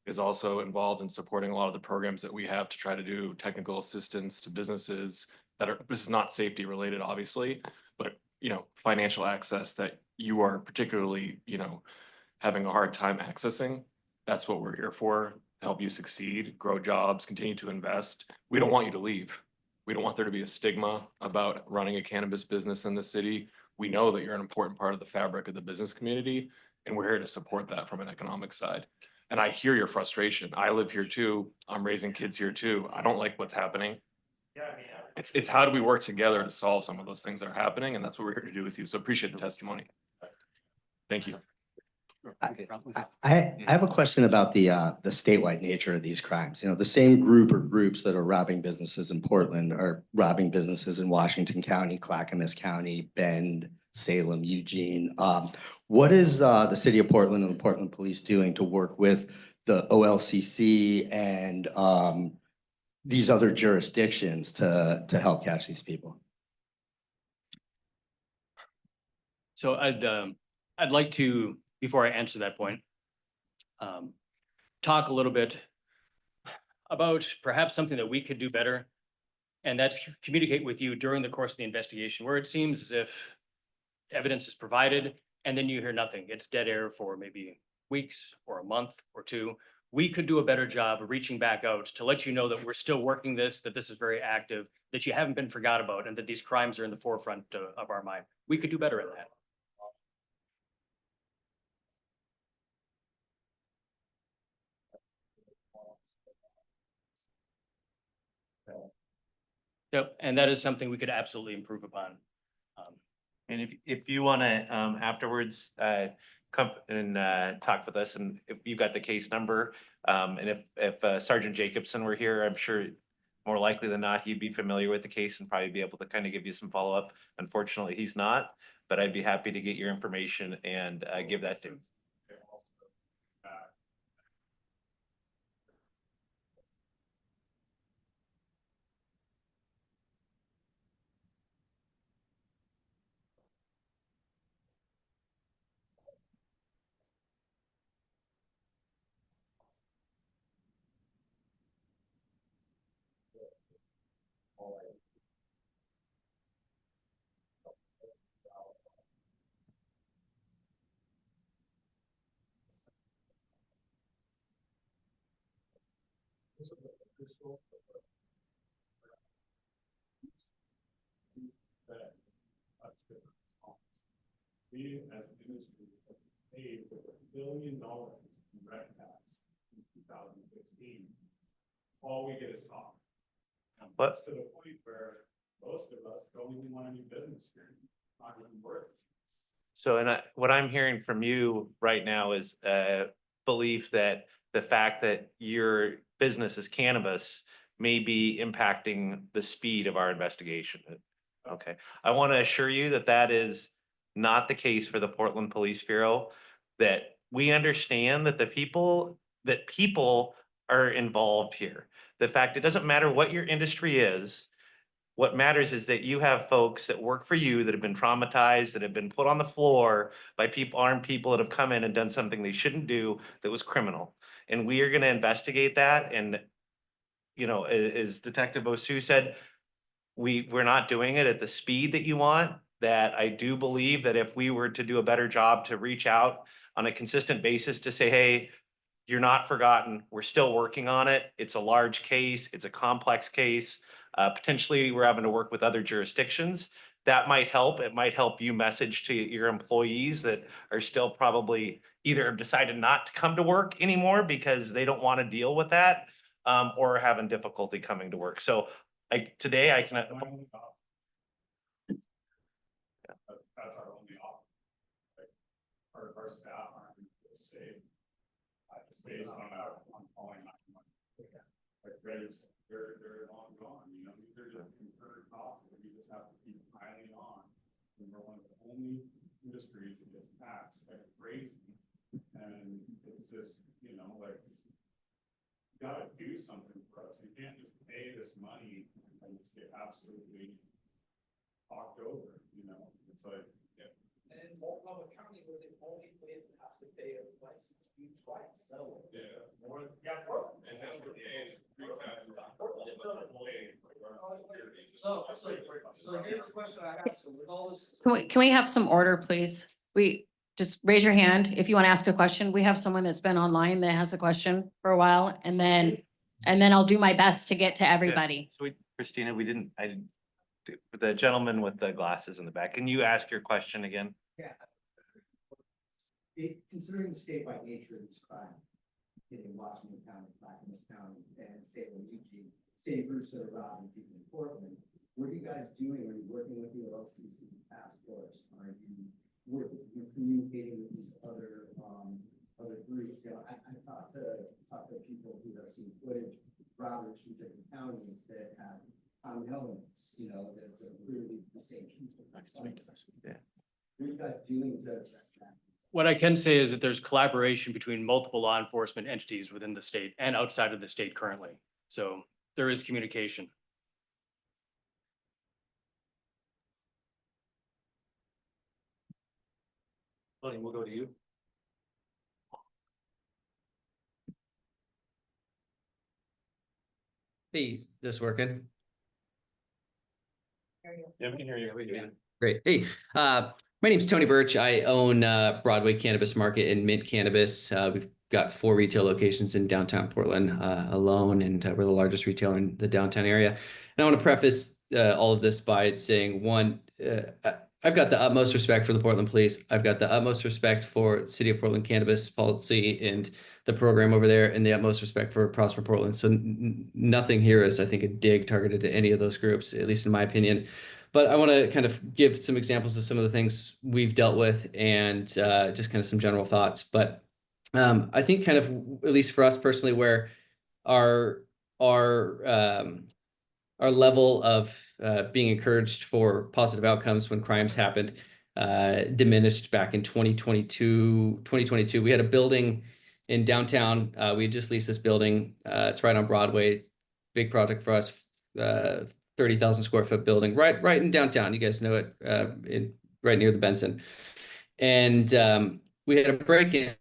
is also involved in supporting a lot of the programs that we have to try to do technical assistance to businesses that are, this is not safety related, obviously, but financial access that you are particularly, having a hard time accessing. That's what we're here for, to help you succeed, grow jobs, continue to invest. We don't want you to leave. We don't want there to be a stigma about running a cannabis business in the city. We know that you're an important part of the fabric of the business community, and we're here to support that from an economic side. And I hear your frustration. I live here too. I'm raising kids here too. I don't like what's happening. It's how do we work together to solve some of those things that are happening, and that's what we're here to do with you. So appreciate the testimony. Thank you. I have a question about the statewide nature of these crimes. You know, the same group or groups that are robbing businesses in Portland are robbing businesses in Washington County, Clackamas County, Bend, Salem, Eugene. What is the city of Portland and the Portland Police doing to work with the OLCC and these other jurisdictions to help catch these people? So I'd like to, before I answer that point, talk a little bit about perhaps something that we could do better. And that's communicate with you during the course of the investigation, where it seems as if evidence is provided and then you hear nothing. It's dead air for maybe weeks or a month or two. We could do a better job of reaching back out to let you know that we're still working this, that this is very active, that you haven't been forgot about, and that these crimes are in the forefront of our mind. We could do better at that. Yep, and that is something we could absolutely improve upon. And if you want to afterwards come and talk with us, and if you've got the case number, and if Sergeant Jacobson were here, I'm sure more likely than not he'd be familiar with the case and probably be able to kind of give you some follow-up. Unfortunately, he's not, but I'd be happy to get your information and give that to him. We as an industry have paid over $1 billion in rec tax since 2016. All we get is talk. What? To the point where most of us don't even want to do business here. It's not even worth it. So, what I'm hearing from you right now is a belief that the fact that your business is cannabis may be impacting the speed of our investigation. Okay, I want to assure you that that is not the case for the Portland Police Bureau, that we understand that people are involved here. The fact, it doesn't matter what your industry is. What matters is that you have folks that work for you that have been traumatized, that have been put on the floor by armed people that have come in and done something they shouldn't do that was criminal. And we are going to investigate that. And, you know, as Detective Osu said, we're not doing it at the speed that you want. That I do believe that if we were to do a better job to reach out on a consistent basis to say, hey, you're not forgotten, we're still working on it. It's a large case, it's a complex case. Potentially we're having to work with other jurisdictions. That might help. It might help you message to your employees that are still probably either have decided not to come to work anymore because they don't want to deal with that, or are having difficulty coming to work. So today I can. That's our only option. Like, our staff aren't going to save. Just based on calling 911. Like they're long gone. You know, these are just incurred costs that we just have to keep piling on. And we're one of the only industries that gets taxed like crazy. And it's just, you know, like you gotta do something for us. We can't just pay this money and just get absolutely talked over, you know. It's like, yeah. And in Multnomah County, we're the only place that has to pay a license fee twice, so. Yeah, more, yeah, Portland. And that's what it is. So here's the question I have, so with all this. Can we have some order, please? We just raise your hand if you want to ask a question. We have someone that's been online that has a question for a while, and then I'll do my best to get to everybody. So Christina, I didn't The gentleman with the glasses in the back, can you ask your question again? Yeah. Considering the statewide nature of this crime, in Washington County, Clackamas County, and Salem, Eugene, same groups that are robbing people in Portland, what are you guys doing? Are you working with the LCC task force? Are you working, communicating with these other groups? You know, I talked to people who have seen footage of robbers from different counties that have common elements, you know, that are clearly the same people. Yeah. What are you guys doing to address that? What I can say is that there's collaboration between multiple law enforcement entities within the state and outside of the state currently. So there is communication. Tony, we'll go to you. Hey, this working? Yeah, we can hear you. Great. Hey, my name's Tony Birch. I own Broadway Cannabis Market and Mint Cannabis. We've got 4 retail locations in downtown Portland alone, and we're the largest retailer in the downtown area. And I want to preface all of this by saying, one, I've got the utmost respect for the Portland Police. I've got the utmost respect for City of Portland cannabis policy and the program over there, and the utmost respect for Prosper Portland. So nothing here is, I think, a dig targeted to any of those groups, at least in my opinion. But I want to kind of give some examples of some of the things we've dealt with and just kind of some general thoughts. But I think kind of, at least for us personally, where our level of being encouraged for positive outcomes when crimes happened diminished back in 2022. We had a building in downtown. We had just leased this building. It's right on Broadway. Big project for us. 30,000 square foot building right in downtown. You guys know it, right near the Benson. And we had a break-in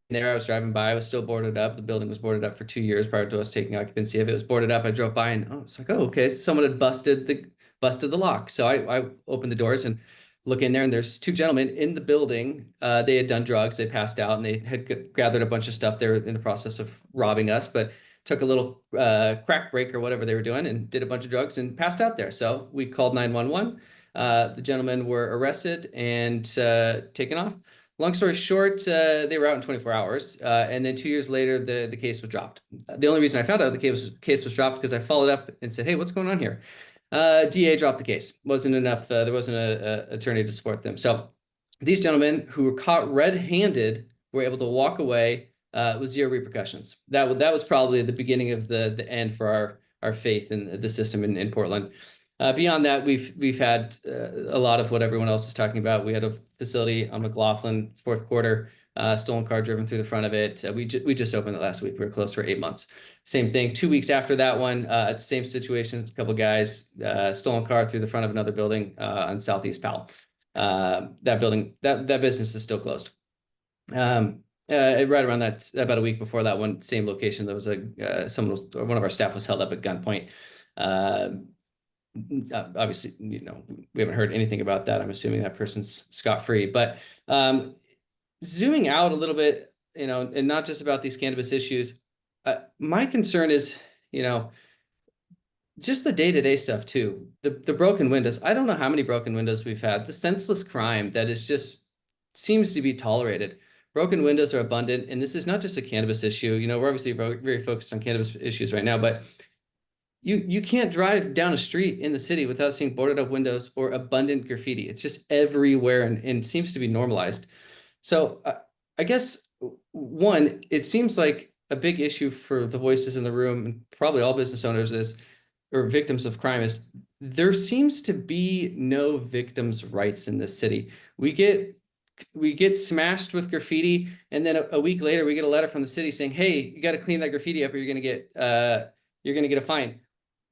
there. I was driving by. I was still boarded up. The building was boarded up for 2 years prior to us taking occupancy of it. It was boarded up. I drove by and it's like, oh, okay. Someone had busted the lock. So I opened the doors and look in there, and there's 2 gentlemen in the building. They had done drugs. They passed out, and they had gathered a bunch of stuff. They were in the process of robbing us, but took a little crack break or whatever they were doing and did a bunch of drugs and passed out there. So we called 911. The gentlemen were arrested and taken off. Long story short, they were out in 24 hours. And then 2 years later, the case was dropped. The only reason I found out the case was dropped because I followed up and said, hey, what's going on here? DA dropped the case. Wasn't enough. There wasn't an attorney to support them. So these gentlemen who were caught red-handed were able to walk away with 0 repercussions. That was probably the beginning of the end for our faith in the system in Portland. Beyond that, we've had a lot of what everyone else is talking about. We had a facility on McLaughlin, 4th quarter, stolen car driven through the front of it. We just opened it last week. We were closed for 8 months. Same thing. 2 weeks after that one, same situation. A couple guys, stolen car through the front of another building on Southeast Powell. That business is still closed. Right around that, about a week before that one, same location, there was one of our staff was held up at gunpoint. Obviously, we haven't heard anything about that. I'm assuming that person's scot-free. But zooming out a little bit, and not just about these cannabis issues, my concern is, just the day-to-day stuff too. The broken windows. I don't know how many broken windows we've had. The senseless crime that is just seems to be tolerated. Broken windows are abundant, and this is not just a cannabis issue. We're obviously very focused on cannabis issues right now, but you can't drive down a street in the city without seeing boarded up windows or abundant graffiti. It's just everywhere and seems to be normalized. So I guess, one, it seems like a big issue for the voices in the room, and probably all business owners or victims of crime, is there seems to be no victims' rights in this city. We get smashed with graffiti, and then a week later we get a letter from the city saying, hey, you got to clean that graffiti up or you're going to get a fine.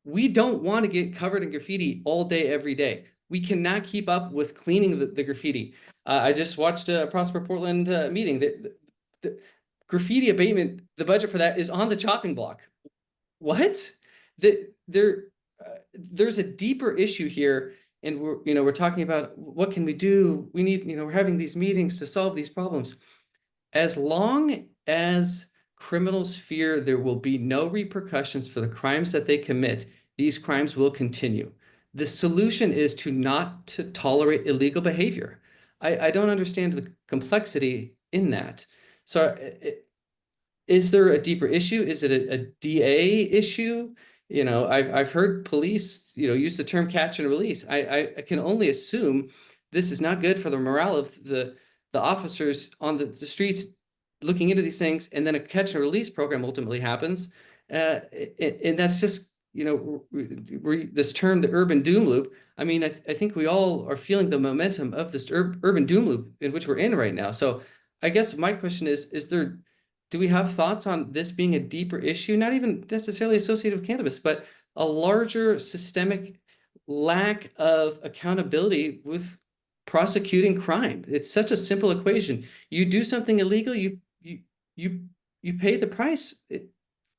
We don't want to get covered in graffiti all day, every day. We cannot keep up with cleaning the graffiti. I just watched a Prosper Portland meeting. The graffiti abatement, the budget for that is on the chopping block. What? There's a deeper issue here. And we're talking about what can we do? We need, we're having these meetings to solve these problems. As long as criminals fear there will be no repercussions for the crimes that they commit, these crimes will continue. the solution is to not to tolerate illegal behavior. I don't understand the complexity in that. So is there a deeper issue? Is it a DA issue? You know, I've heard police, you know, use the term catch and release. I can only assume this is not good for the morale of the officers on the streets looking into these things, and then a catch and release program ultimately happens. And that's just, you know, this term, the urban doom loop. I mean, I think we all are feeling the momentum of this urban doom loop in which we're in right now. So I guess my question is do we have thoughts on this being a deeper issue, not even necessarily associated with cannabis, but a larger systemic lack of accountability with prosecuting crime? It's such a simple equation. You do something illegal, you pay the price.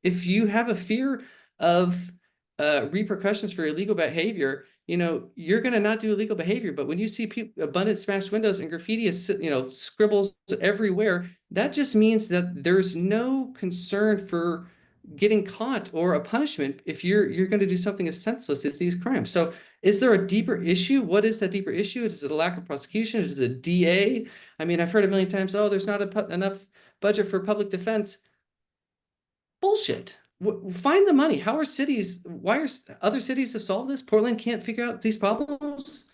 If you have a fear of repercussions for illegal behavior, you know, you're going to not do illegal behavior. But when you see abundant smashed windows and graffiti, you know, scribbles everywhere, that just means that there's no concern for getting caught or a punishment if you're going to do something as senseless as these crimes. So is there a deeper issue? What is that deeper issue? Is it a lack of prosecution? Is it a DA? I mean, I've heard a million times, oh, there's not enough budget for public defense. Bullshit. Find the money. How are cities, why are other cities have solved this? Portland can't figure out these problems.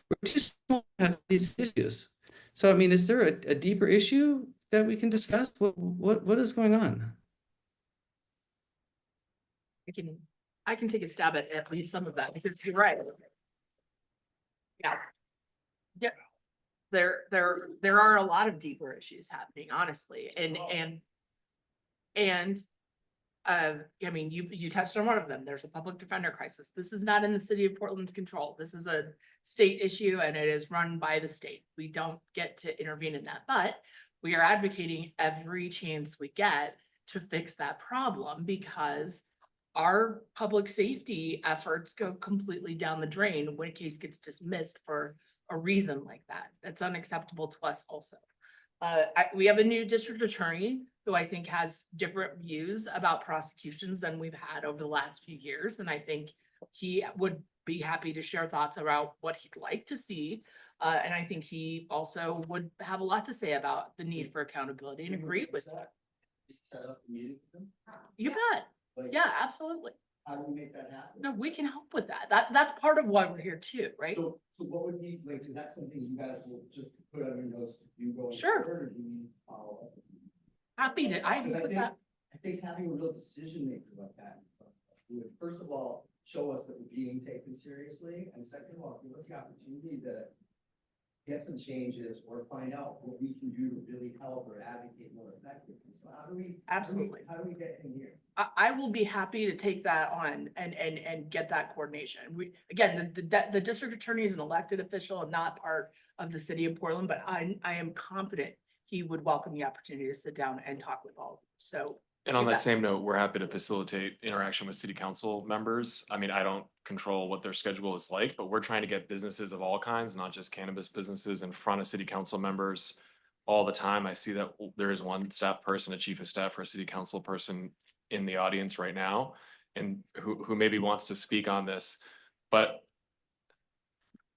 We just don't have these issues. So, I mean, is there a deeper issue that we can discuss? What is going on? I can take a stab at least some of that, because you're right. Yeah. Yeah. There are a lot of deeper issues happening, honestly, and I mean, you touched on one of them. There's a public defender crisis. This is not in the city of Portland's control. This is a state issue, and it is run by the state. We don't get to intervene in that, but we are advocating every chance we get to fix that problem, because our public safety efforts go completely down the drain when a case gets dismissed for a reason like that. That's unacceptable to us also. We have a new district attorney who I think has different views about prosecutions than we've had over the last few years. And I think he would be happy to share thoughts about what he'd like to see. And I think he also would have a lot to say about the need for accountability and agree with that. You bet. Yeah, absolutely. How do we make that happen? No, we can help with that. That's part of why we're here too, right? So what would be, like, is that something you guys will just put on your notes to do going Sure. forward, or do we follow up? Happy to, I Because can put that. I think having a real decision maker like that would, first of all, show us that we're being taken seriously, and second of all, give us the opportunity to get some changes or find out what we can do to really help or advocate more effectively. So how do we? Absolutely. How do we get in here? I will be happy to take that on and get that coordination. We, again, the district attorney is an elected official and not part of the city of Portland, but I am confident he would welcome the opportunity to sit down and talk with all of them. So. And on you that bet. same note, we're happy to facilitate interaction with city council members. I mean, I don't control what their schedule is like, but we're trying to get businesses of all kinds, not just cannabis businesses, in front of city council members all the time. I see that there is one staff person, a chief of staff or a city council person in the audience right now, and who maybe wants to speak on this, but.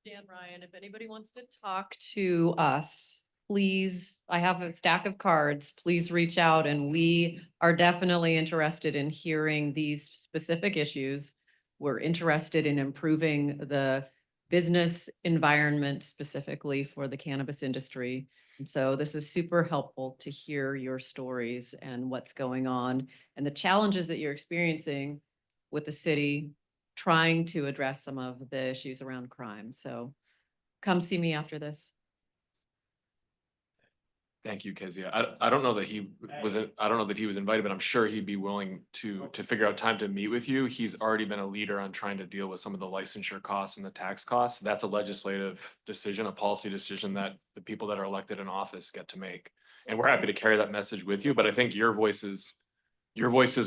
Dan Ryan, if anybody wants to talk to us, please, I have a stack of cards, please reach out, and we are definitely interested in hearing these specific issues. We're interested in improving the business environment specifically for the cannabis industry. And so this is super helpful to hear your stories and what's going on and the challenges that you're experiencing with the city trying to address some of the issues around crime. So come see me after this. Thank you, Kezia. I don't know that he was, I don't know that he was invited, but I'm sure he'd be willing to figure out time to meet with you. He's already been a leader on trying to deal with some of the licensure costs and the tax costs. That's a legislative decision, a policy decision that the people that are elected in office get to make. And we're happy to carry that message with you, but I think your voices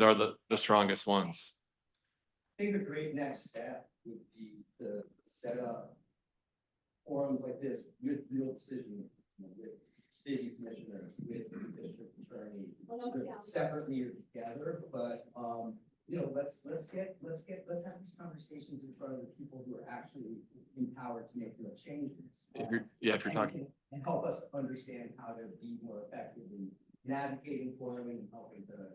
are the strongest ones. I think a great next step would be to set up forums like this with real decision, with city commissioners, with the district attorney, separately or together, but you know, let's have these conversations in front of the people who are actually empowered to make real changes. If you're and talking, and help us understand how to be more effective in navigating for them and helping the.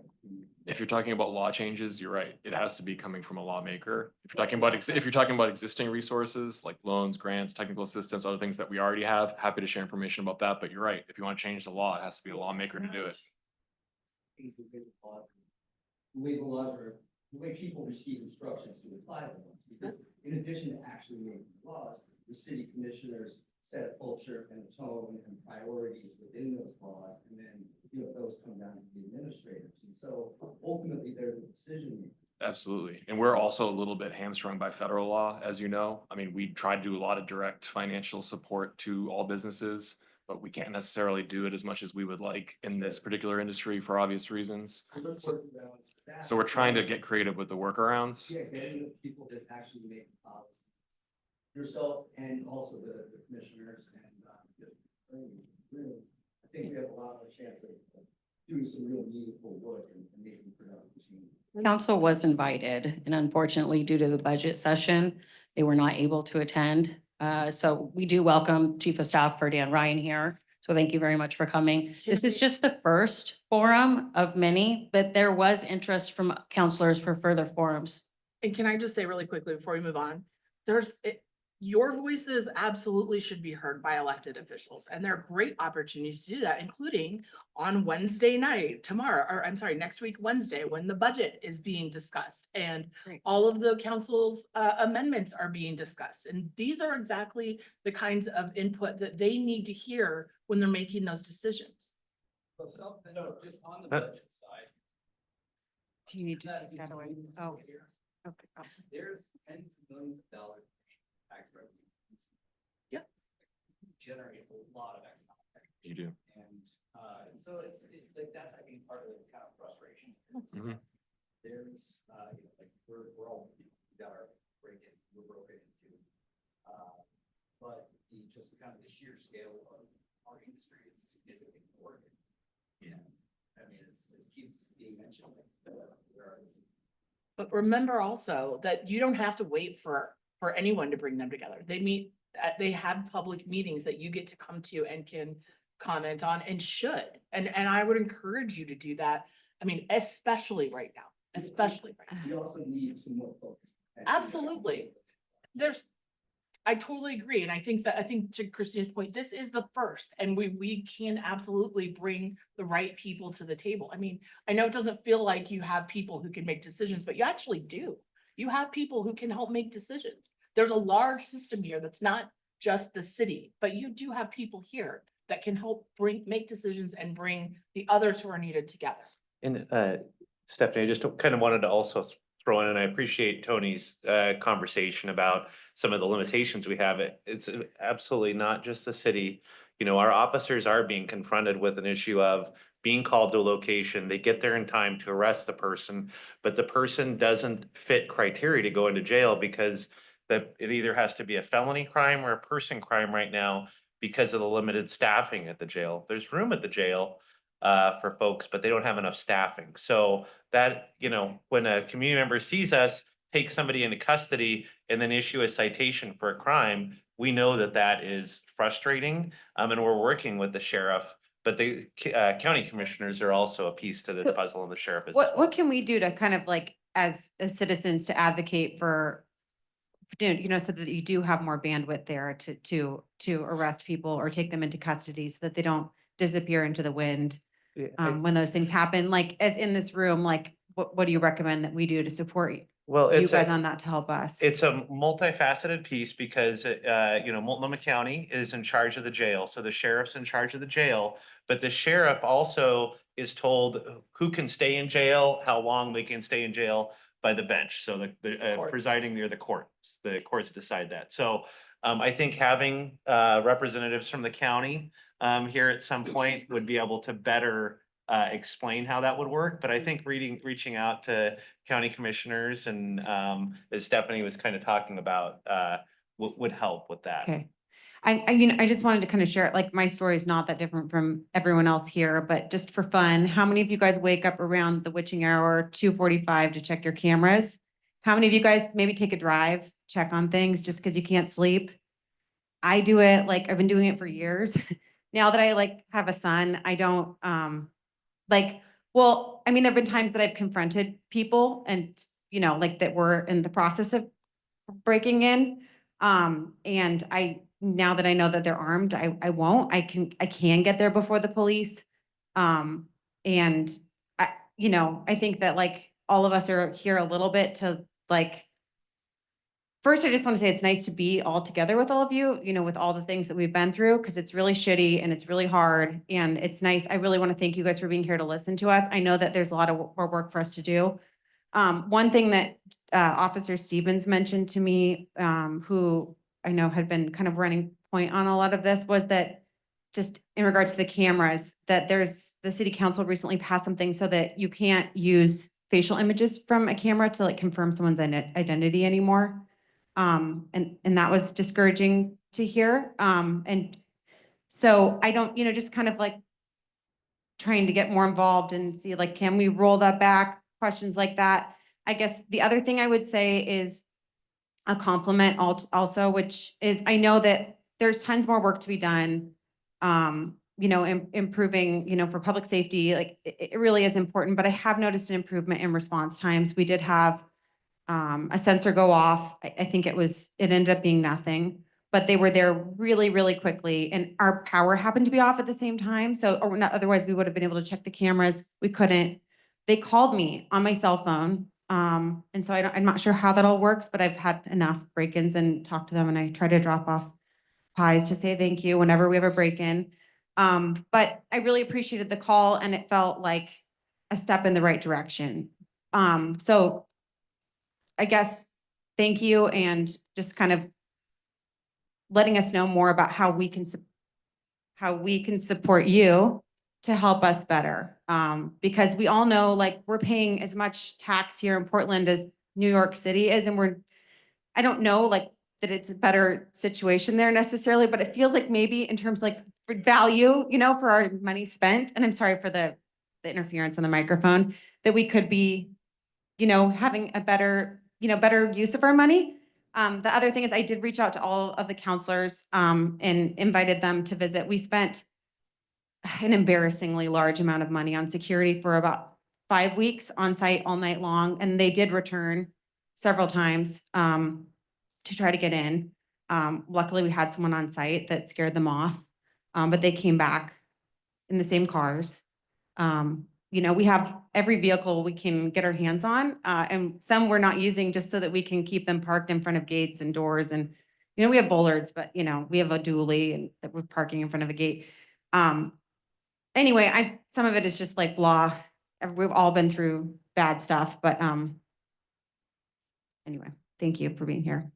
if you're talking about law changes, you're right. It has to be coming from a lawmaker. If you're talking about, if you're talking about existing resources like loans, grants, technical assistance, other things that we already have, happy to share information about that. But you're right. If you want to change the law, it has to be a lawmaker to do it. The way the laws are, the way people receive instructions to apply the laws. Because in addition to actually making laws, the city commissioners set a culture and a tone and priorities within those laws. And then, you know, those come down to the administrators. And so ultimately they're the decision makers. Absolutely. And we're also a little bit hamstrung by federal law, as you know. I mean, we try to do a lot of direct financial support to all businesses, but we can't necessarily do it as much as we would like in this particular industry for obvious reasons. So we're trying to get creative with the workarounds. Yeah, getting the people that actually make the policy. Yourself and also the commissioners and, really, I think we have a lot of chance of doing some real meaningful work and making productive change. Council was invited, and unfortunately, due to the budget session, they were not able to attend. So we do welcome Chief of Staff for Dan Ryan here. So thank you very much for coming. This is just the first forum of many, but there was interest from counselors for further forums. And can I just say really quickly before we move on, your voices absolutely should be heard by elected officials, and there are great opportunities to do that, including on Wednesday night, tomorrow, or I'm sorry, next week, Wednesday, when the budget is being discussed and all of the council's amendments are being discussed. And these are exactly the kinds of input that they need to hear when they're making those decisions. So just on the budget side. Do you need to take that away? Oh, okay. There's tens of millions of dollars in tax revenue. Yep. Generate a lot of economic activity. You do. And so it's like, that's, I think, part of the kind of frustration. Mhm. There's, you know, like, we're all, we got our we're broken into. But just kind of the sheer scale of our industry is significant for it. Yeah. I mean, it keeps being mentioned. But remember also that you don't have to wait for anyone to bring them together. They meet, they have public meetings that you get to come to and can comment on and should. And I would encourage you to do that. I mean, especially right now, especially right now. We also need some more focus. Absolutely. I totally agree. And I think to Christina's point, this is the first, and we can absolutely bring the right people to the table. I mean, I know it doesn't feel like you have people who can make decisions, but you actually do. You have people who can help make decisions. There's a large system here that's not just the city, but you do have people here that can help make decisions and bring the others who are needed together. And Stephanie, I just kind of wanted to also throw in, and I appreciate Tony's conversation about some of the limitations we have. It's absolutely not just the city. You know, our officers are being confronted with an issue of being called to a location. They get there in time to arrest the person, but the person doesn't fit criteria to go into jail because it either has to be a felony crime or a person crime right now because of the limited staffing at the jail. There's room at the jail for folks, but they don't have enough staffing. So that, you know, when a community member sees us take somebody into custody and then issue a citation for a crime, we know that that is frustrating. And we're working with the sheriff, but the county commissioners are also a piece to this puzzle, and the sheriff is. What can we do to kind of like, as citizens, to advocate for, you know, so that you do have more bandwidth there to arrest people or take them into custody so that they don't disappear into the wind? When those things happen, like as in this room, like what do you recommend that we do to support you guys on that to help us? It's a multifaceted piece because, you know, Multnomah County is in charge of the jail. So the sheriff's in charge of the jail, but the sheriff also is told who can stay in jail, how long they can stay in jail by the bench. So the presiding near the courts decide that. So I think having representatives from the county here at some point would be able to better explain how that would work. But I think reaching out to county commissioners and as Stephanie was kind of talking about would help with that. Okay. I just wanted to kind of share, like, my story is not that different from everyone else here, but just for fun, how many of you guys wake up around the witching hour, 2:45 to check your cameras? How many of you guys maybe take a drive, check on things just because you can't sleep? I do it, like, I've been doing it for years. Now that I like have a son, I don't, like, well, I mean, there've been times that I've confronted people and, like that were in the process of breaking in. And now that I know that they're armed, I won't, I can get there before the police. Um, and I think that like all of us are here a little bit to like, first, I just want to say it's nice to be all together with all of you, with all the things that we've been through, because it's really shitty and it's really hard. And it's nice. I really want to thank you guys for being here to listen to us. I know that there's a lot of more work for us to do. One thing that Officer Stevens mentioned to me, who I know had been kind of running point on a lot of this, was that just in regards to the cameras, that the city council recently passed something so that you can't use facial images from a camera to like confirm someone's identity anymore. And that was discouraging to hear. And so I don't, just kind of like trying to get more involved and see like, can we roll that back? Questions like that. I guess the other thing I would say is a compliment also, which is I know that there's tons more work to be done. Improving, for public safety, like it really is important, but I have noticed an improvement in response times. We did have a sensor go off. I think it ended up being nothing, but they were there really, really quickly. And our power happened to be off at the same time. Or not, otherwise we would have been able to check the cameras. We couldn't. They called me on my cell phone. And so I'm not sure how that all works, but I've had enough break-ins and talked to them, and I try to drop off pies to say thank you whenever we have a break-in. But I really appreciated the call, and it felt like a step in the right direction. So I guess, thank you, and just kind of letting us know more about how we can support you to help us better. Because we all know, like, we're paying as much tax here in Portland as New York City is, and I don't know, like, that it's a better situation there necessarily, but it feels like maybe in terms like for value, for our money spent, and I'm sorry for the interference on the microphone, that we could be, having a better use of our money. The other thing is I did reach out to all of the counselors and invited them to visit. We spent an embarrassingly large amount of money on security for about 5 weeks on site all night long, and they did return several times to try to get in. Luckily, we had someone on site that scared them off, but they came back in the same cars. We have every vehicle we can get our hands on, and some we're not using just so that we can keep them parked in front of gates and doors. And, we have bollards, but, we have a dually and that we're parking in front of a gate. Anyway, some of it is just like blah. We've all been through bad stuff, but anyway, thank you for being here.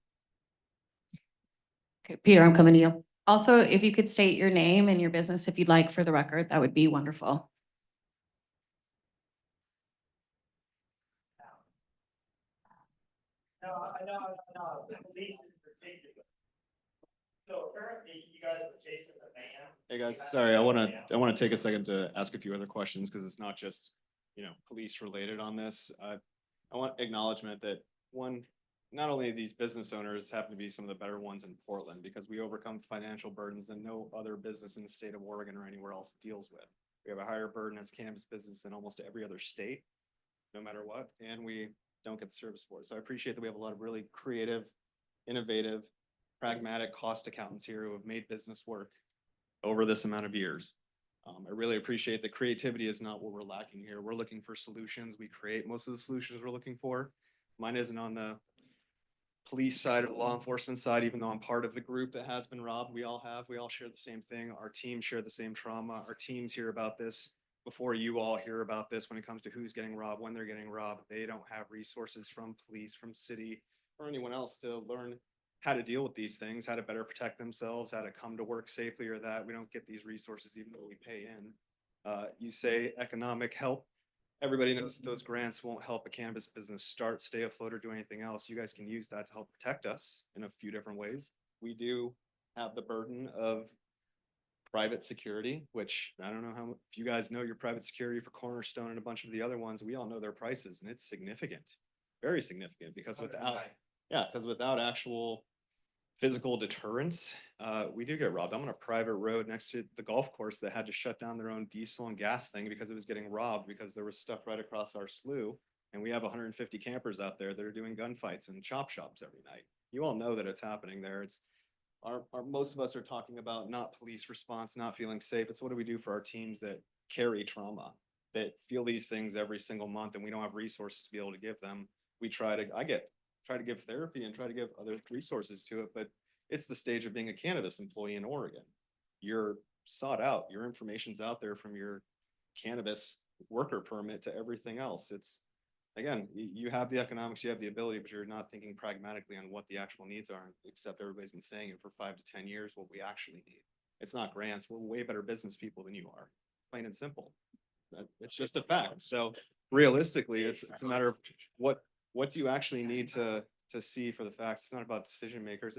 Okay, Peter, I'm coming to you. Also, if you could state your name and your business, if you'd like, for the record, that would be wonderful. No, I know, police in particular. So apparently you guys were chasing the van. Hey guys, sorry, I wanna take a second to ask a few other questions, because it's not just, police related on this. I want acknowledgement that one, not only these business owners happen to be some of the better ones in Portland, because we overcome financial burdens that no other business in the state of Oregon or anywhere else deals with. We have a higher burden as cannabis business than almost every other state, no matter what, and we don't get the service for it. So I appreciate that we have a lot of really creative, innovative, pragmatic cost accountants here who have made business work over this amount of years. I really appreciate that creativity is not what we're lacking here. We're looking for solutions. We create most of the solutions we're looking for. Mine isn't on the police side or the law enforcement side, even though I'm part of the group that has been robbed. We all share the same thing. Our teams share the same trauma. Our teams hear about this before you all hear about this when it comes to who's getting robbed, when they're getting robbed. They don't have resources from police, from city, or anyone else to learn how to deal with these things, how to better protect themselves, how to come to work safely, or that. We don't get these resources even though we pay in. You say economic help. Everybody knows those grants won't help a cannabis business start, stay afloat, or do anything else. You guys can use that to help protect us in a few different ways. We do have the burden of private security, which I don't know if you guys know your private security for Cornerstone and a bunch of the other ones, we all know their prices and it's significant, very significant because without actual physical deterrence, we do get robbed. I'm on a private road next to the golf course that had to shut down their own diesel and gas thing because it was getting robbed because there was stuff right across our slough. And we have 150 campers out there that are doing gunfights and chop shops every night. You all know that it's happening there. It's most of us are talking about not police response, not feeling safe. It's what do we do for our teams that carry trauma, that feel these things every single month and we don't have resources to be able to give them. We try to give therapy and try to give other resources to it, but it's the stage of being a cannabis employee in Oregon. You're sought out, your information's out there from your cannabis worker permit to everything else. It's, again, you have the economics, you have the ability, but you're not thinking pragmatically on what the actual needs are, except everybody's been saying it for 5 to 10 years, what we actually need. It's not grants, we're way better business people than you are, plain and simple. It's just a fact. So realistically, it's a matter of what do you actually need to see for the facts. It's not about decision makers.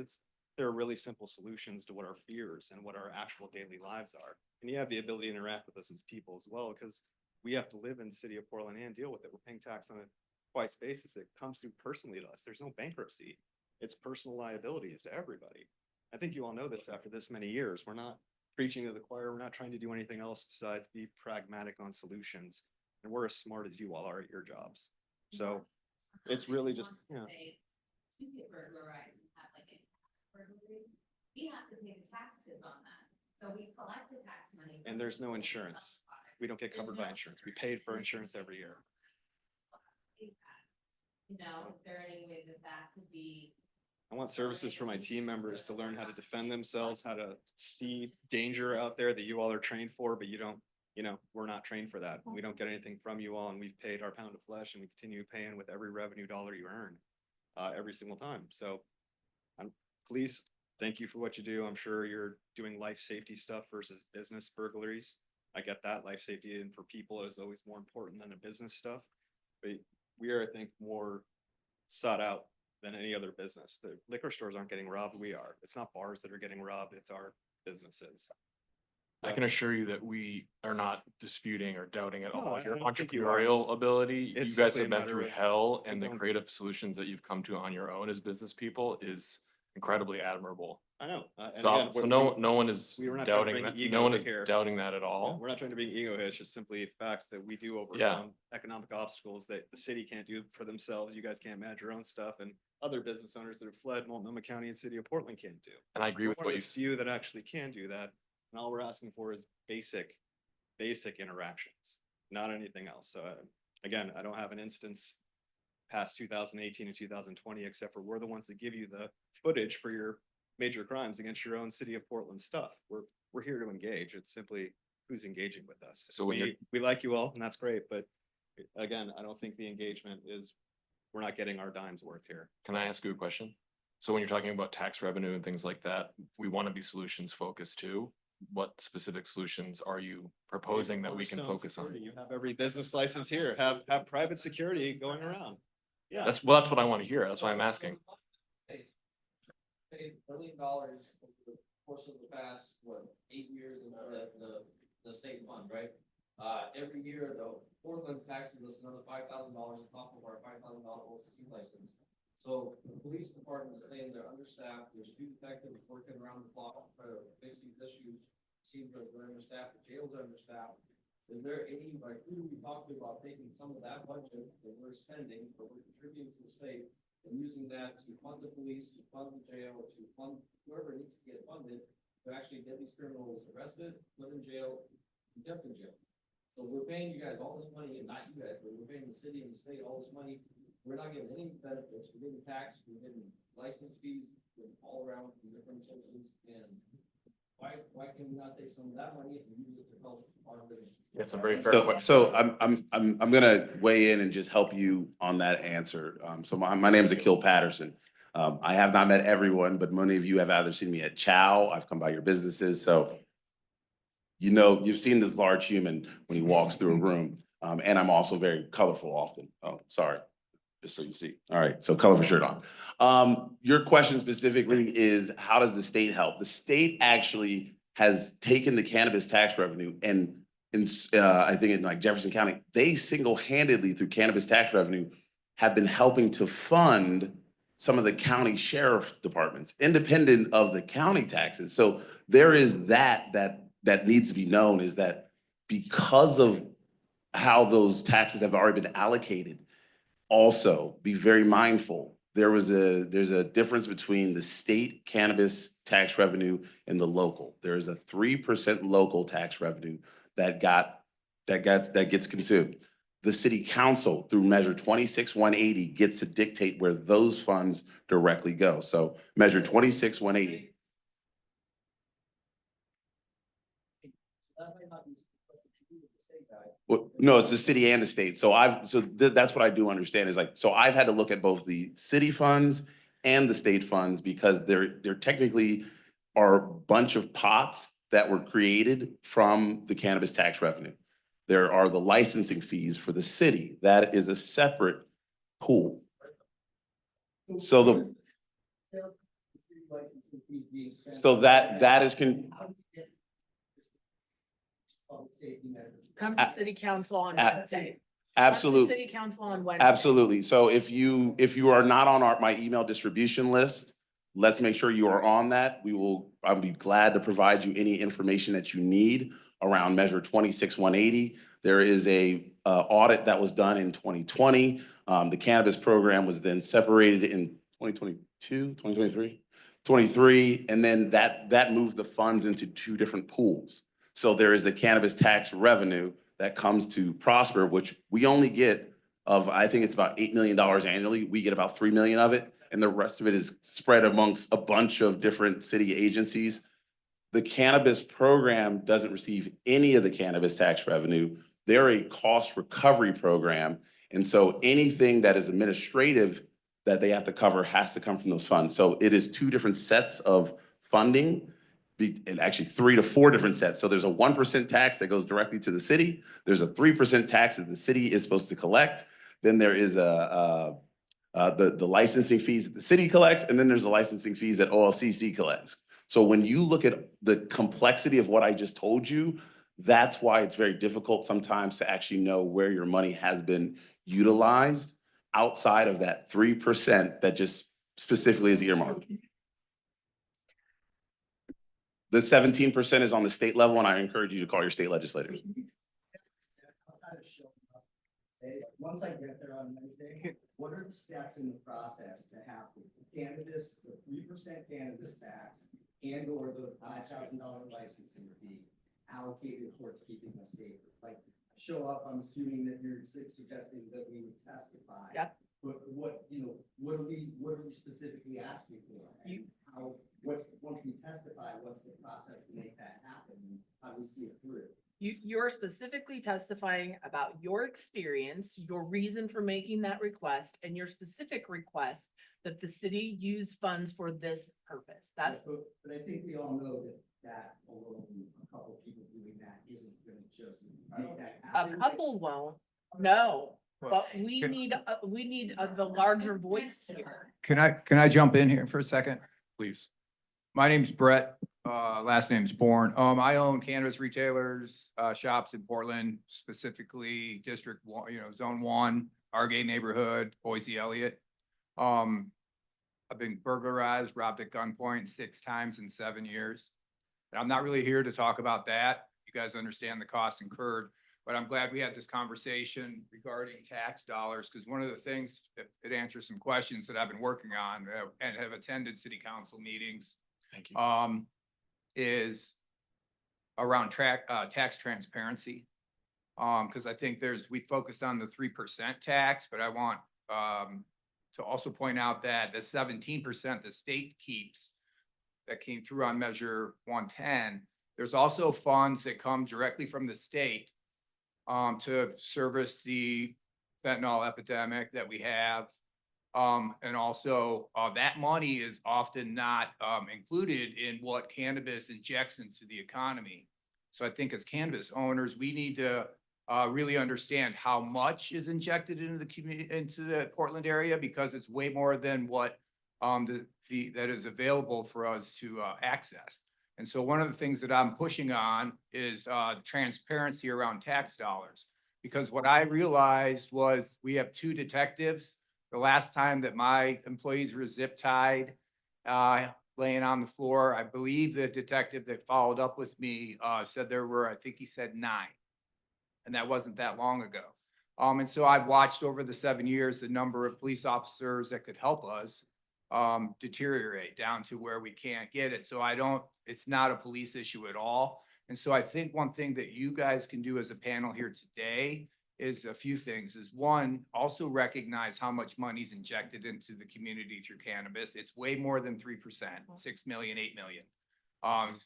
There are really simple solutions to what our fears and what our actual daily lives are. And you have the ability to interact with us as people as well, because we have to live in the city of Portland and deal with it. We're paying tax on a twice basis. It comes through personally to us. There's no bankruptcy. It's personal liabilities to everybody. I think you all know this after this many years. We're not preaching to the choir. We're not trying to do anything else besides be pragmatic on solutions. And we're as smart as you all are at your jobs. So it's really just, you know. You get burglarized and have like a burglary, we have to pay the taxes on that. So we collect the tax money. And there's no insurance. We don't get covered by insurance. We paid for insurance every year. You know, is there any way that could be? I want services for my team members to learn how to defend themselves, how to see danger out there that you all are trained for, but you don't, we're not trained for that. We don't get anything from you all, and we've paid our pound of flesh and we continue paying with every revenue dollar you earn, every single time. So police, thank you for what you do. I'm sure you're doing life safety stuff versus business burglaries. I get that. Life safety and for people is always more important than the business stuff. But we are, I think, more sought out than any other business. The liquor stores aren't getting robbed. We are. It's not bars that are getting robbed. It's our businesses. I can assure you that we are not disputing or doubting at No, all I your don't think you are. entrepreneurial ability. It's You guys simply have a been matter through of hell, we and the don't- creative solutions that you've come to on your own as business people is incredibly admirable. I know. And So, again, so no one is we were not trying to doubting bring that. ego No one to is here. doubting that at all. We're not trying to bring ego here. It's just simply facts that we do overcome economic obstacles that the city can't do for themselves. You guys can't manage your own stuff, and other business owners that have fled Multnomah County and City of Portland can't do. And I agree We're with one what of you the said. few that actually can do that. And all we're asking for is basic interactions, not anything else. So again, I don't have an instance past 2018 and 2020, except for we're the ones that give you the footage for your major crimes against your own City of Portland stuff. We're here to engage. It's simply who's engaging with us. So when we like you all, and that's great, but again, I don't think the engagement is, we're not getting our dimes worth here. Can I ask you a question? So when you're talking about tax revenue and things like that, we want to be solutions focused too. What specific solutions are you proposing that we can Cornerstone focus on? security. You have every business license here, have private security going around. Yeah. That's what I want to hear. That's why I'm asking. Paid $1 billion over the course of the past, 8 years in the state fund, right? Every year, the Portland taxes us another $5,000 on top of our $5,000 OCC license. So the police department is saying they're understaffed. There's 2 detectives working around the clock to try to fix these issues. Seems like they're understaffed. The jails are understaffed. Is there any, who do we talk to about taking some of that budget that we're spending, but we're contributing to the state, and using that to fund the police, to fund the jail, to fund whoever needs to get funded to actually get these criminals arrested, put in jail, and kept in jail? So we're paying you guys all this money, and not you guys, but we're paying the city and the state all this money. We're not getting any benefits. We're getting taxed, we're getting license fees all around from different sources. And why can we not take some of that money and use it to help our business? That's a very fair So, question. so I'm gonna weigh in and just help you on that answer. So my name is Akil Patterson. I have not met everyone, but many of you have either seen me at Chow, I've come by your businesses, so you've seen this large human when he walks through a room. And I'm also very colorful often. Oh, sorry. just so you see. All right, so colorful shirt on. Your question specifically is, how does the state help? The state actually has taken the cannabis tax revenue and I think in like Jefferson County, they single-handedly through cannabis tax revenue have been helping to fund some of the county sheriff departments, independent of the county taxes. So there is that needs to be known, is that because of how those taxes have already been allocated, also be very mindful. There's a difference between the state cannabis tax revenue and the local. There is a 3% local tax revenue that gets consumed. The city council through measure 26-180 gets to dictate where those funds directly go. So measure 26-180. Well, no, it's the city and the state. So that's what I do understand is like, so I've had to look at both the city funds and the state funds because they're technically are a bunch of pots that were created from the cannabis tax revenue. There are the licensing fees for the city. That is a separate pool. So that is Come to city council on Wednesday. absolutely. City council on Wednesday. Absolutely. So if you are not on my email distribution list, let's make sure you are on that. I'll be glad to provide you any information that you need around measure 26-180. There is a audit that was done in 2020. The cannabis program was then separated in 2022, 23, and then that moved the funds into two different pools. So there is the cannabis tax revenue that comes to Prosper, which we only get of, I think it's about $8 million annually. We get about 3 million of it, and the rest of it is spread amongst a bunch of different city agencies. The cannabis program doesn't receive any of the cannabis tax revenue. They're a cost recovery program. And so anything that is administrative that they have to cover has to come from those funds. So it is two different sets of funding, and actually 3 to 4 different sets. So there's a 1% tax that goes directly to the city. There's a 3% tax that the city is supposed to collect. Then there is the licensing fees that the city collects, and then there's the licensing fees that OLCC collects. So when you look at the complexity of what I just told you, that's why it's very difficult sometimes to actually know where your money has been utilized outside of that 3% that just specifically is earmarked. The 17% is on the state level, and I encourage you to call your state legislators. Once I get there on Wednesday, what are the steps in the process to have the cannabis, the 3% cannabis tax and or the $5,000 licensing fee allocated towards keeping us safer? Like, show up, I'm assuming that you're suggesting that we would testify. Yep. But what are we specifically asking for? Once we testify, what's the process to make that happen? How do we see it through? You're specifically testifying about your experience, your reason for making that request, and your specific request that the city use funds for this purpose. That's. But I think we all know that alone, a couple of people doing that isn't gonna just make that happen. A couple won't, no, but we need the larger voice here. Can I jump in here for a second? Please. My name's Brett, last name's Bourne. I own cannabis retailers, shops in Portland, specifically District 1, Zone 1, Argate neighborhood, Boise Elliott. I've been burglarized, robbed at gunpoint 6 times in 7 years. And I'm not really here to talk about that. You guys understand the costs incurred, but I'm glad we had this conversation regarding tax dollars, because one of the things that it answers some questions that I've been working on and have attended city council meetings. Thank you. Is around tax transparency. Because I think we focused on the 3% tax, but I want to also point out that the 17% the state keeps that came through on measure 110, there's also funds that come directly from the state to service the fentanyl epidemic that we have. And also that money is often not included in what cannabis injects into the economy. So I think as cannabis owners, we need to really understand how much is injected into the community, into the Portland area, because it's way more than what that is available for us to access. And so one of the things that I'm pushing on is transparency around tax dollars. Because what I realized was we have 2 detectives. The last time that my employees were zip tied, laying on the floor, I believe the detective that followed up with me said there were, I think he said 9. And that wasn't that long ago. And so I've watched over the 7 years, the number of police officers that could help us deteriorate down to where we can't get it. So it's not a police issue at all. And so I think one thing that you guys can do as a panel here today is a few things. Is one, also recognize how much money is injected into the community through cannabis. It's way more than 3%, 6 million, 8 million.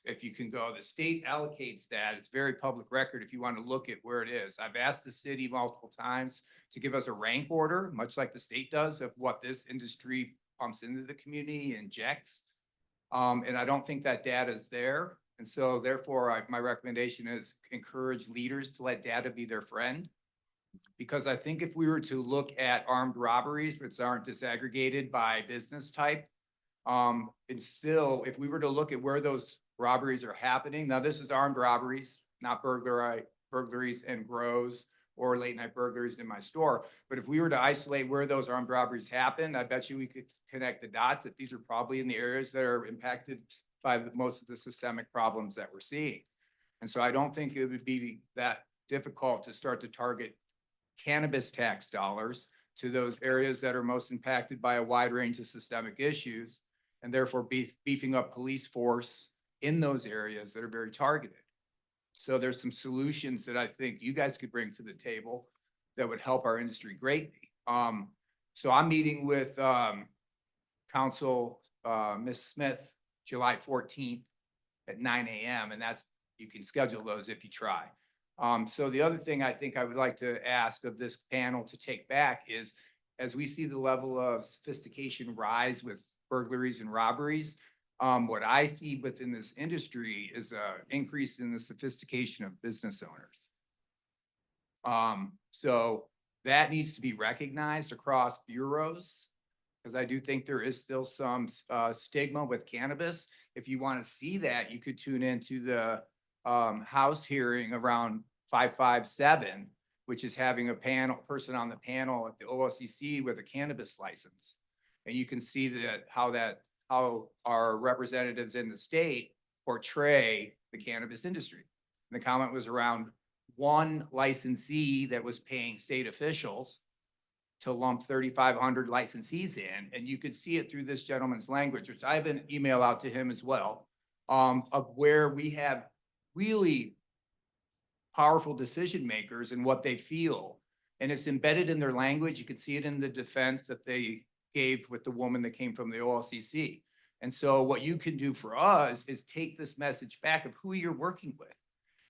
If you can go, the state allocates that. It's very public record if you want to look at where it is. I've asked the city multiple times to give us a rank order, much like the state does, of what this industry pumps into the community, injects. And I don't think that data is there. And so therefore, my recommendation is encourage leaders to let data be their friend. Because I think if we were to look at armed robberies, which aren't disaggregated by business type, and still, if we were to look at where those robberies are happening, now this is armed robberies, not burglaries and grows or late night burglaries in my store. But if we were to isolate where those armed robberies happen, I bet you we could connect the dots that these are probably in the areas that are impacted by most of the systemic problems that we're seeing. And so I don't think it would be that difficult to start to target cannabis tax dollars to those areas that are most impacted by a wide range of systemic issues, and therefore beefing up police force in those areas that are very targeted. So there's some solutions that I think you guys could bring to the table that would help our industry greatly. So I'm meeting with Council Ms. Smith July 14th at 9 a.m. and you can schedule those if you try. So the other thing I think I would like to ask of this panel to take back is, as we see the level of sophistication rise with burglaries and robberies, what I see within this industry is an increase in the sophistication of business owners. So that needs to be recognized across bureaus, because I do think there is still some stigma with cannabis. If you want to see that, you could tune into the House hearing around 557, which is having a person on the panel at the OLCC with a cannabis license. And you can see that how our representatives in the state portray the cannabis industry. And the comment was around one licensee that was paying state officials to lump 3,500 licensees in. And you could see it through this gentleman's language, which I have an email out to him as well, of where we have really powerful decision makers and what they feel. And it's embedded in their language. You could see it in the defense that they gave with the woman that came from the OLCC. And so what you can do for us is take this message back of who you're working with.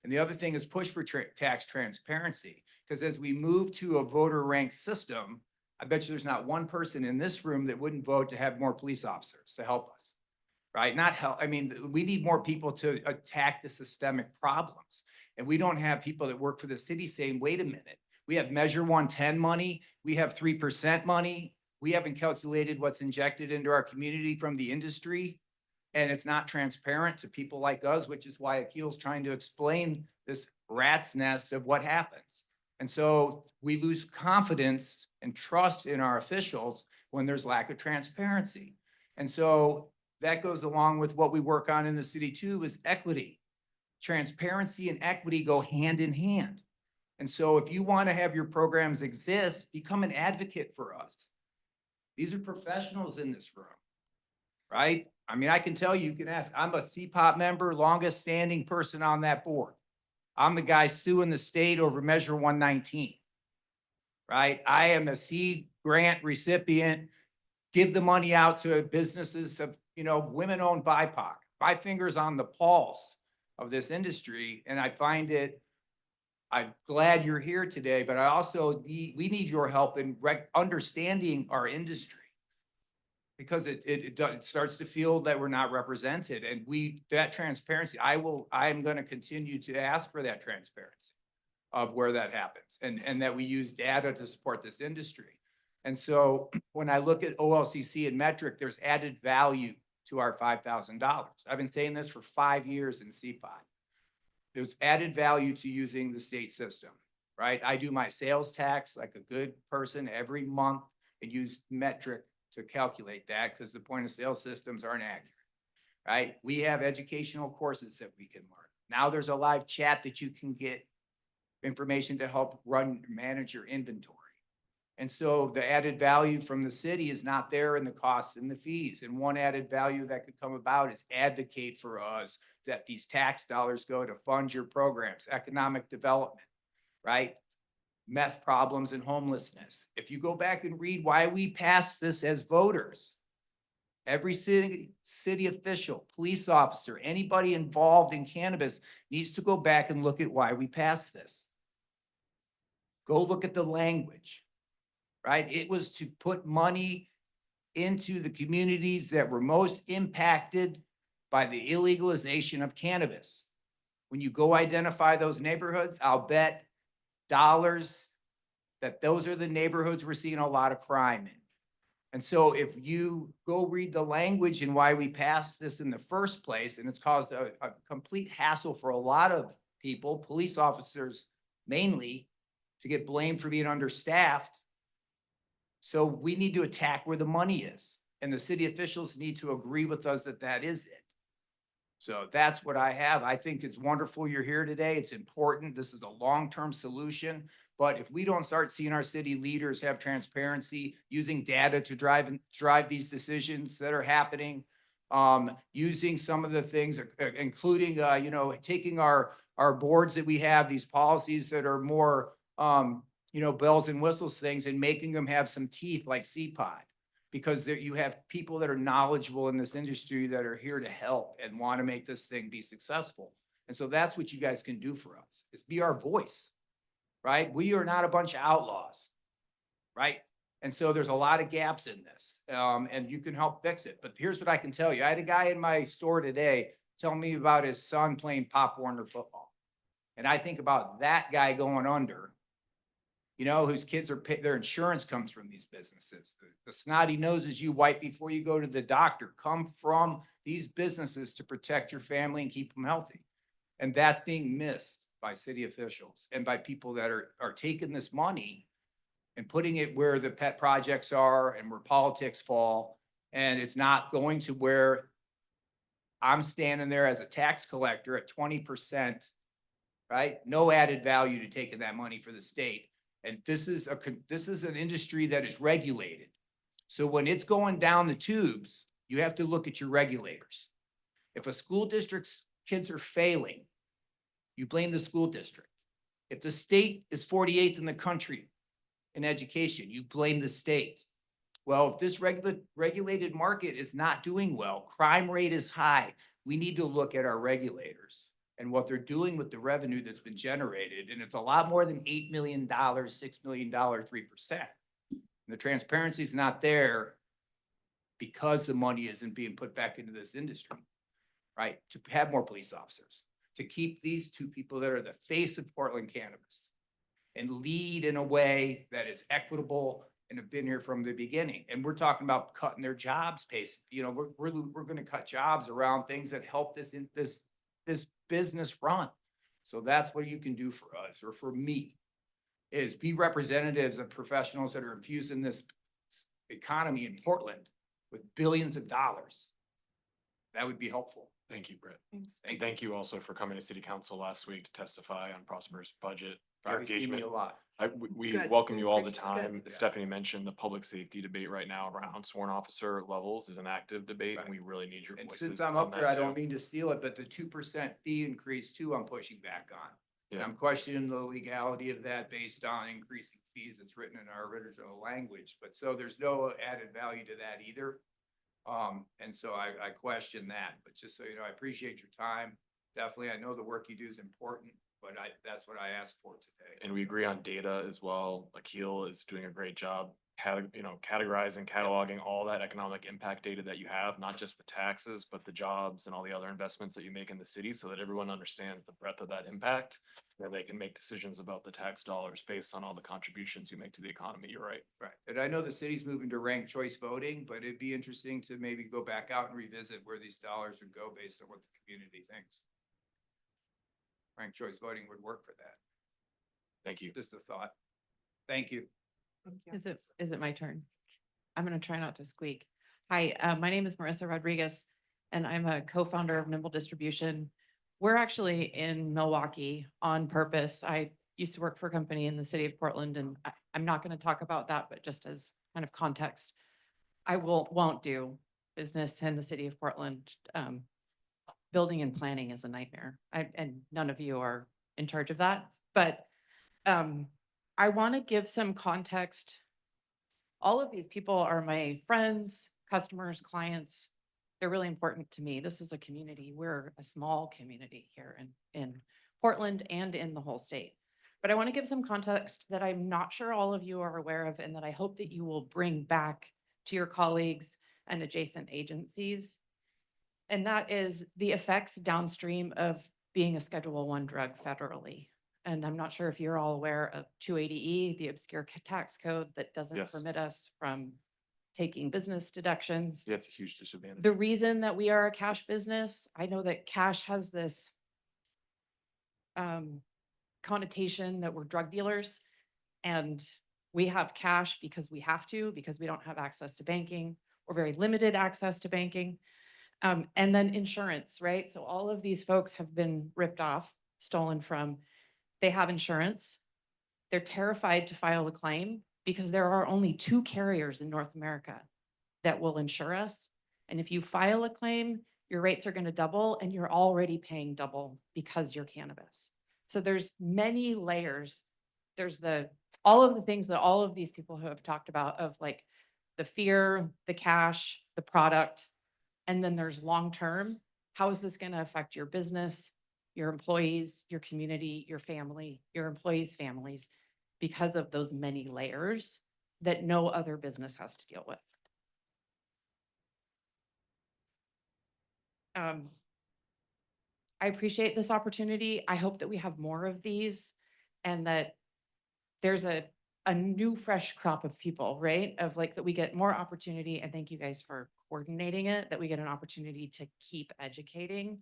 And the other thing is push for tax transparency, because as we move to a voter ranked system, I bet you there's not one person in this room that wouldn't vote to have more police officers to help us, right? Not help. I mean, we need more people to attack the systemic problems. And we don't have people that work for the city saying, wait a minute, we have Measure 110 money, we have 3% money, we haven't calculated what's injected into our community from the industry. And it's not transparent to people like us, which is why Akil's trying to explain this rat's nest of what happens. And so we lose confidence and trust in our officials when there's lack of transparency. And so that goes along with what we work on in the city too, is equity. Transparency and equity go hand in hand. And so if you want to have your programs exist, become an advocate for us. These are professionals in this room, right? I mean, I can tell you, you can ask, I'm a CPOP member, longest standing person on that board. I'm the guy suing the state over Measure 119, right? I am a seed grant recipient, give the money out to businesses of, women-owned BIPOC. My finger's on the pulse of this industry, and I find it, I'm glad you're here today, but I also we need your help in understanding our industry, because it starts to feel that we're not represented, and that transparency, I'm going to continue to ask for that transparency. of where that happens and that we use data to support this industry. And so when I look at OLCC and metric, there's added value to our $5,000. I've been saying this for 5 years in CPOT. There's added value to using the state system, right? I do my sales tax like a good person every month and use metric to calculate that because the point of sale systems aren't accurate, right? We have educational courses that we can learn. Now there's a live chat that you can get information to help manage your inventory. And so the added value from the city is not there in the costs and the fees. And one added value that could come about is advocate for us that these tax dollars go to fund your programs, economic development, right? Meth problems and homelessness. If you go back and read why we passed this as voters, every city official, police officer, anybody involved in cannabis needs to go back and look at why we passed this. Go look at the language, right? It was to put money into the communities that were most impacted by the illegalization of cannabis. When you go identify those neighborhoods, I'll bet dollars that those are the neighborhoods we're seeing a lot of crime in. And so if you go read the language and why we passed this in the first place, and it's caused a complete hassle for a lot of people, police officers mainly, to get blamed for being understaffed. So we need to attack where the money is, and the city officials need to agree with us that that is it. So that's what I have. I think it's wonderful you're here today. It's important. This is a long-term solution. But if we don't start seeing our city leaders have transparency, using data to drive these decisions that are happening, using some of the things, including, taking our boards that we have, these policies that are more, bells and whistles things, and making them have some teeth like CPOT, because there you have people that are knowledgeable in this industry that are here to help and want to make this thing be successful. And so that's what you guys can do for us, is be our voice, right? We are not a bunch of outlaws, right? And so there's a lot of gaps in this, and you can help fix it. But here's what I can tell you. I had a guy in my store today tell me about his son playing Pop Warner football. And I think about that guy going under, whose kids their insurance comes from these businesses. The snotty noses you wipe before you go to the doctor come from these businesses to protect your family and keep them healthy. And that's being missed by city officials and by people that are taking this money and putting it where the pet projects are and where politics fall. And it's not going to where I'm standing there as a tax collector at 20%, right? No added value to taking that money for the state. And this is an industry that is regulated. So when it's going down the tubes, you have to look at your regulators. If a school district's kids are failing, you blame the school district. If the state is 48th in the country in education, you blame the state. Well, if this regulated market is not doing well, crime rate is high, we need to look at our regulators and what they're doing with the revenue that's been generated. And it's a lot more than $8 million, $6 million, 3%. And the transparency is not there because the money isn't being put back into this industry, right? To have more police officers, to keep these two people that are the face of Portland cannabis and lead in a way that is equitable and have been here from the beginning. And we're talking about cutting their jobs pace. We're going to cut jobs around things that help this business run. So that's what you can do for us, or for me, is be representatives of professionals that are infusing this economy in Portland with billions of dollars. That would be helpful. Thank you, Brett. And thank you also for coming to city council last week to testify on Prosper's budget. Your Probably see me engagement. a lot. We Good. welcome you all the Appreciate it. time. As Stephanie mentioned, the public safety debate right now around sworn officer levels is an active debate, and we really need your And voices. since I'm on up there, that I too. don't mean to steal it, but the 2% fee increase too, I'm pushing back on. And Yeah. I'm questioning the legality of that based on increasing fees that's written in our original language. But so there's no added value to that either. And so I question that, but just so you know, I appreciate your time. Definitely, I know the work you do is important, but that's what I asked for today. And we agree on data as well. Akil is doing a great job categorizing, cataloging all that economic impact data that you have, not just the taxes, but the jobs and all the other investments that you make in the city, so that everyone understands the breadth of that impact, that they can make decisions about the tax dollars based on all the contributions you make to the economy. You're right. Right. And I know the city's moving to ranked choice voting, but it'd be interesting to maybe go back out and revisit where these dollars would go based on what the community thinks. Ranked choice voting would work for that. Thank you. Just a thought. Thank you. Is it my turn? I'm gonna try not to squeak. Hi, my name is Marissa Rodriguez, and I'm a co-founder of Nimble Distribution. We're actually in Milwaukee on purpose. I used to work for a company in the city of Portland, and I'm not gonna talk about that, but just as kind of context, I won't do business in the city of Portland. Building and planning is a nightmare. And none of you are in charge of that, but I want to give some context. All of these people are my friends, customers, clients. They're really important to me. This is a community. We're a small community here in Portland and in the whole state. But I want to give some context that I'm not sure all of you are aware of, and that I hope that you will bring back to your colleagues and adjacent agencies. And that is the effects downstream of being a Schedule I drug federally. And I'm not sure if you're all aware of 280E, the obscure tax code that doesn't Yes. permit us from taking business deductions. Yeah, it's a huge disadvantage. The reason that we are a cash business, I know that cash has this connotation that we're drug dealers, and we have cash because we have to, because we don't have access to banking or very limited access to banking. And then insurance, right? So all of these folks have been ripped off, stolen from. They have insurance. They're terrified to file a claim because there are only 2 carriers in North America that will insure us. And if you file a claim, your rates are going to double, and you're already paying double because you're cannabis. So there's many layers. There's all of the things that all of these people have talked about, of like the fear, the cash, the product, and then there's long-term. How is this going to affect your business, your employees, your community, your family, your employees' families, because of those many layers that no other business has to deal with? I appreciate this opportunity. I hope that we have more of these, and that there's a new fresh crop of people, right? Of like that we get more opportunity, and thank you guys for coordinating it, that we get an opportunity to keep educating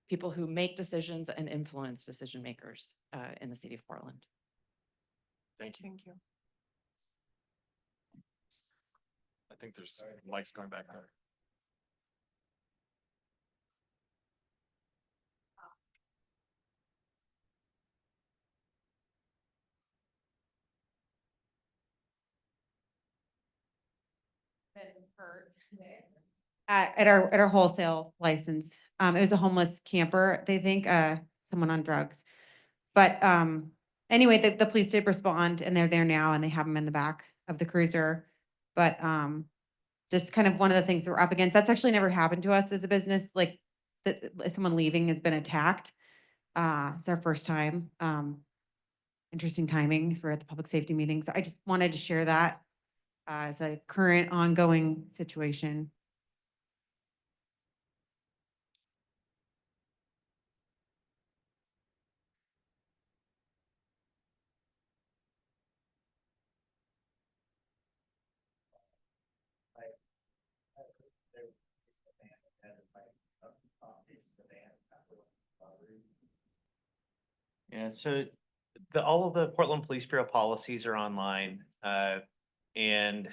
people who make decisions and influence decision makers in the city of Portland. Thank you. Thank you. I think there's mics going back there. At our wholesale license. It was a homeless camper, they think, someone on drugs. But anyway, the police did respond, and they're there now, and they have them in the back of the cruiser. But just kind of one of the things that we're up against, that's actually never happened to us as a business, like that someone leaving has been attacked. It's our first time. Interesting timings. We're at the public safety meeting. So I just wanted to share that as a current ongoing situation. Yeah, so all of the Portland Police Bureau policies are online. And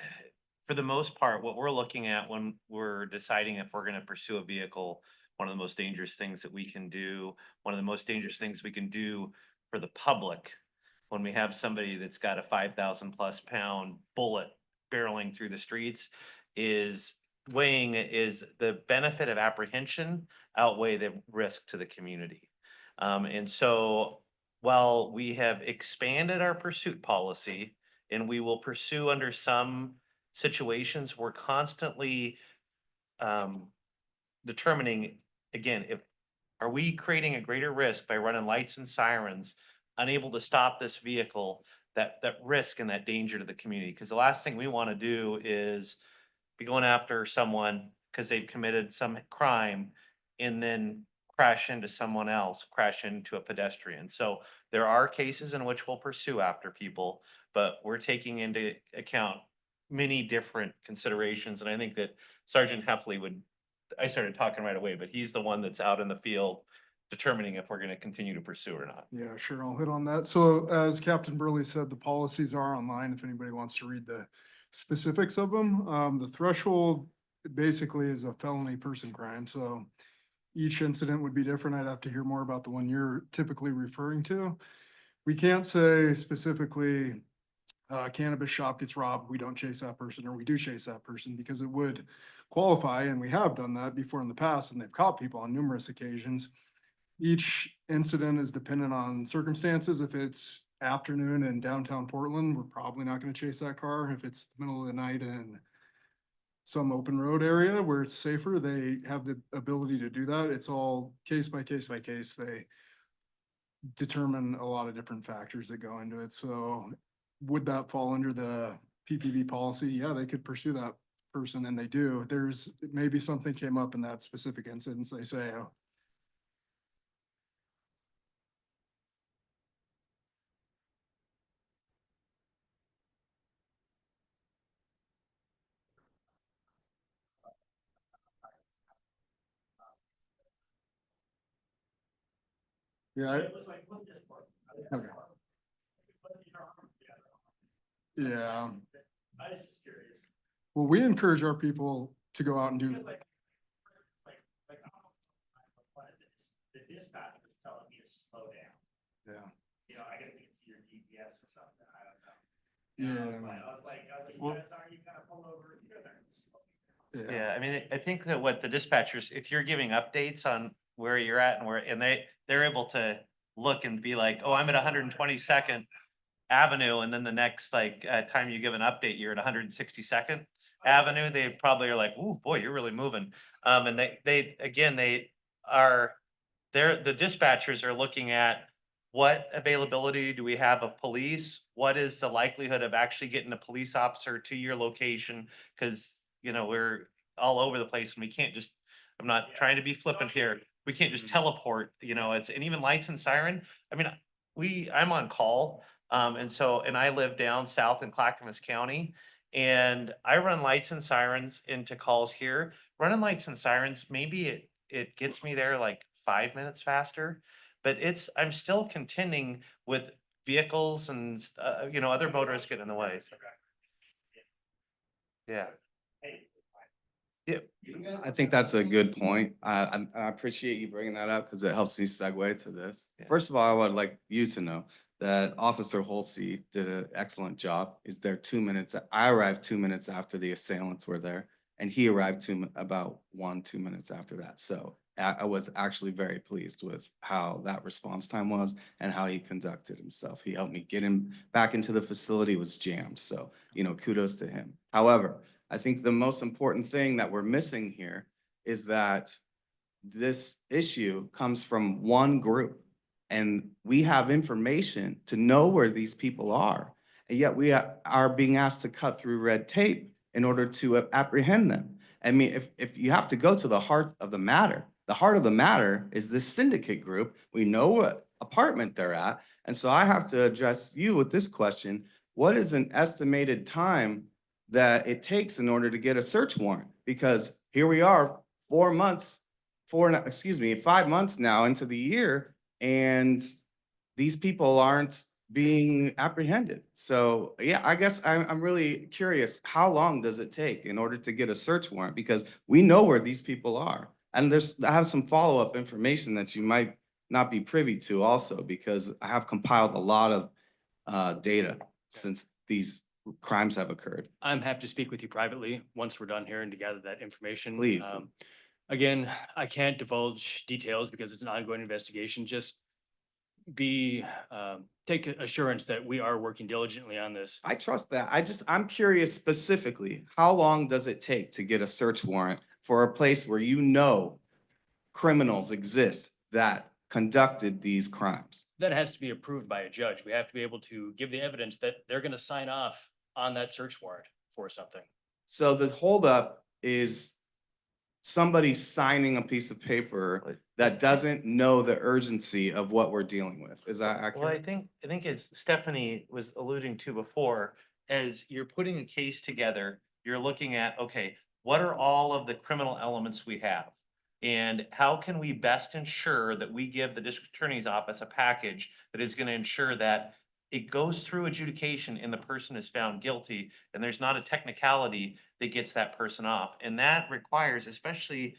for the most part, what we're looking at when we're deciding if we're going to pursue a vehicle, one of the most dangerous things that we can do, one of the most dangerous things we can do for the public, when we have somebody that's got a 5,000+ pound bullet barreling through the streets, is weighing is the benefit of apprehension outweigh the risk to the community. And so while we have expanded our pursuit policy, and we will pursue under some situations, we're constantly determining, again, are we creating a greater risk by running lights and sirens, unable to stop this vehicle that risk and that danger to the community. Because the last thing we want to do is be going after someone because they've committed some crime and then crash into someone else, crash into a pedestrian. So there are cases in which we'll pursue after people, but we're taking into account many different considerations. And I think that Sergeant Heffley would, I started talking right away, but he's the one that's out in the field determining if we're going to continue to pursue or not. Yeah, sure. I'll hit on that. So as Captain Burley said, the policies are online if anybody wants to read the specifics of them. The threshold basically is a felony person crime. So each incident would be different. I'd have to hear more about the one you're typically referring to. We can't say specifically, cannabis shop gets robbed, we don't chase that person, or we do chase that person, because it would qualify, and we have done that before in the past, and they've caught people on numerous occasions. Each incident is dependent on circumstances. If it's afternoon in downtown Portland, we're probably not gonna chase that car. If it's the middle of the night in some open road area where it's safer, they have the ability to do that. It's all case by case by case. They determine a lot of different factors that go into it. So would that fall under the PPV policy? Yeah, they could pursue that person, and they do. There's maybe something came up in that specific instance. They say, oh, yeah. Okay. Yeah. I was just curious. Well, we encourage our people to go out and do. The dispatcher is telling me to slow down. Yeah. You know, I guess they can see your GPS or something, I don't know. Yeah. I was like, you Well- guys aren't, you kind of pull over, you're there. and slow down. Yeah, I mean, I think that what the dispatchers, if you're giving updates on where you're at and where, and they're able to look and be like, oh, I'm at 122nd Avenue, and then the next time you give an update, you're at 162nd Avenue, they probably are like, ooh, boy, you're really moving. And they are, the dispatchers are looking at what availability do we have of police? What is the likelihood of actually getting a police officer to your location? Because we're all over the place and we can't just, I'm not trying to be flippant here. We can't just teleport, and even lights and siren. I mean, I'm on call. And I live down south in Clackamas County, and I run lights and sirens into calls here. Running lights and sirens, maybe it gets me there like 5 minutes faster, but I'm still contending with vehicles and, other motorists getting in the way. So. Yeah. Yeah. I think that's a good point. I appreciate you bringing that up because it helps me segue to this. Yeah. First of all, I would like you to know that Officer Holsey did an excellent job. He's there 2 minutes. I arrived 2 minutes after the assailants were there, and he arrived about 2 minutes after that. So I was actually very pleased with how that response time was and how he conducted himself. He helped me get him back into the facility. It was jammed. So, kudos to him. However, I think the most important thing that we're missing here is that this issue comes from one group, and we have information to know where these people are. And yet we are being asked to cut through red tape in order to apprehend them. I mean, if you have to go to the heart of the matter is this syndicate group. We know what apartment they're at. And so I have to address you with this question. What is an estimated time that it takes in order to get a search warrant? Because here we are 5 months now into the year, and these people aren't being apprehended. So yeah, I guess I'm really curious, how long does it take in order to get a search warrant? Because we know where these people are. And I have some follow-up information that you might not be privy to also, because I have compiled a lot of data since these crimes have occurred. I'm happy to speak with you privately once we're done here and to gather that information. Please. Again, I can't divulge details because it's an ongoing investigation. Just take assurance that we are working diligently on this. I trust that. I'm curious specifically, how long does it take to get a search warrant for a place where criminals exist that conducted these crimes. That has to be approved by a judge. We have to be able to give the evidence that they're gonna sign off on that search warrant for something. So the holdup is somebody signing a piece of paper that doesn't know the urgency of what we're dealing with. Is that Well, accurate? I think as Stephanie was alluding to before, as you're putting a case together, you're looking at, okay, what are all of the criminal elements we have? And how can we best ensure that we give the district attorney's office a package that is gonna ensure that it goes through adjudication and the person is found guilty, and there's not a technicality that gets that person off. And that requires, especially,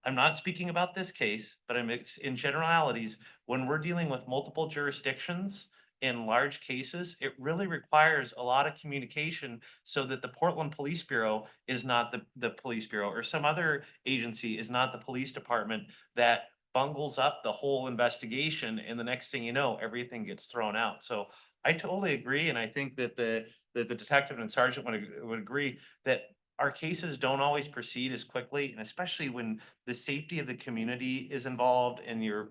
I'm not speaking about this case, but in generalities, when we're dealing with multiple jurisdictions in large cases, it really requires a lot of communication so that the Portland Police Bureau is not the police bureau, or some other agency is not the police department that bungles up the whole investigation, and the next thing you know, everything gets thrown out. So I totally agree, and I think that the detective and sergeant would agree that our cases don't always proceed as quickly, and especially when the safety of the community is involved and your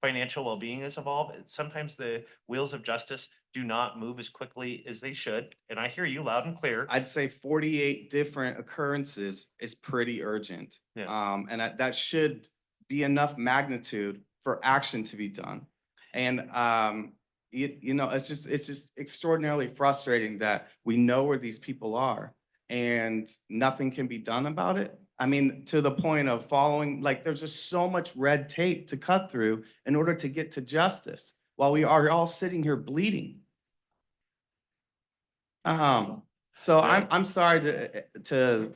financial well-being is involved. Sometimes the wheels of justice do not move as quickly as they should, and I hear you loud and clear. I'd say 48 different occurrences is pretty urgent. Yeah. And that should be enough magnitude for action to be done. And you know, it's just extraordinarily frustrating that we know where these people are and nothing can be done about it. I mean, to the point of following, like, there's just so much red tape to cut through in order to get to justice while we are all sitting here bleeding. So I'm sorry to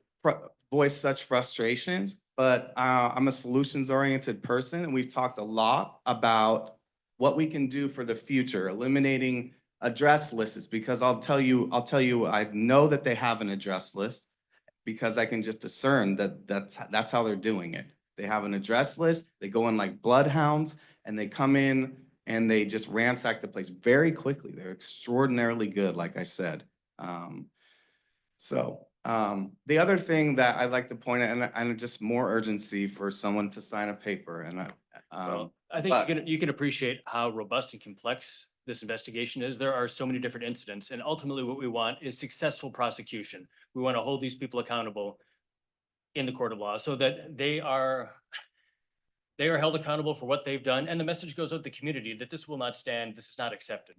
voice such frustrations, but I'm a solutions-oriented person, and we've talked a lot about what we can do for the future, eliminating address lists, because I'll tell you, I know that they have an address list because I can just discern that that's how they're doing it. They have an address list, they go in like bloodhounds, and they come in and they just ransack the place very quickly. They're extraordinarily good, like I said. The other thing that I'd like to point out, and just more urgency for someone to sign a paper, and Well, I think you can appreciate how robust and complex this investigation is. There are so many different incidents, and ultimately what we want is successful prosecution. We want to hold these people accountable in the court of law so that they are held accountable for what they've done, and the message goes out to the community that this will not stand, this is not accepted.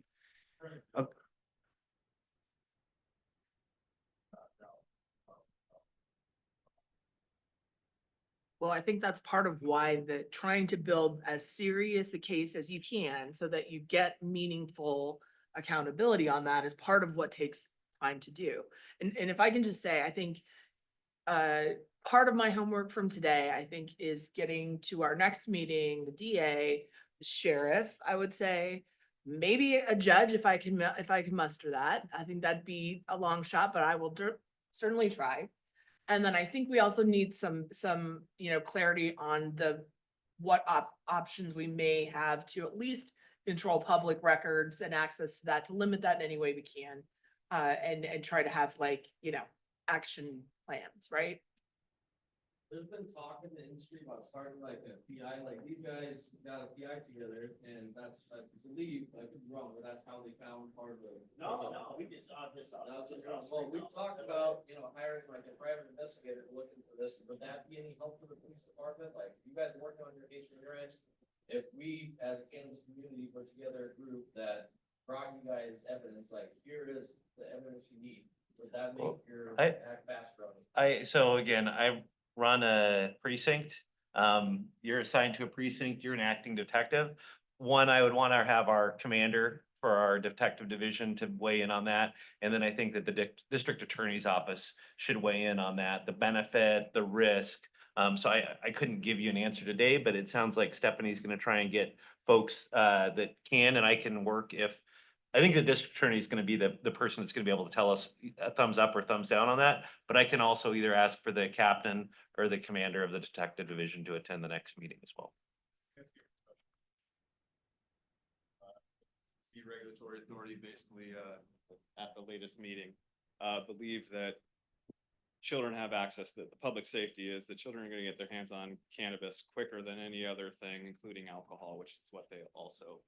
Well, I think that's part of why trying to build as serious a case as you can so that you get meaningful accountability on that is part of what takes time to do. And if I can just say, I think part of my homework from today, I think, is getting to our next meeting, the DA, the sheriff, I would say, maybe a judge if I can muster that. I think that'd be a long shot, but I will certainly try. And then I think we also need some, clarity on what options we may have to at least control public records and access to that, to limit that in any way we can. And try to have action plans, right? There's been talk in the industry about starting like a PI, like these guys got a PI together, and that's, I believe, I could be wrong, but that's how they found part of the. No, we just, Well, we've talked about, hiring like a private investigator to look into this. Would that be any help for the police department? Like, you guys are working on your case from your end. If we, as a cannabis community, put together a group that brought you guys evidence, like, here is the evidence you need, would that make your act faster? So again, I run a precinct. You're assigned to a precinct, you're an acting detective. One, I would want to have our commander for our detective division to weigh in on that. And then I think that the district attorney's office should weigh in on that, the benefit, the risk. So I couldn't give you an answer today, but it sounds like Stephanie's going to try and get folks that can, and I can work I think the district attorney is going to be the person that's going to be able to tell us a thumbs up or thumbs down on that. But I can also either ask for the captain or the commander of the detective division to attend the next meeting as well. The regulatory authority basically at the latest meeting believed that children have access, that the public safety is that children are gonna get their hands on cannabis quicker than any other thing, including alcohol, which is what they also,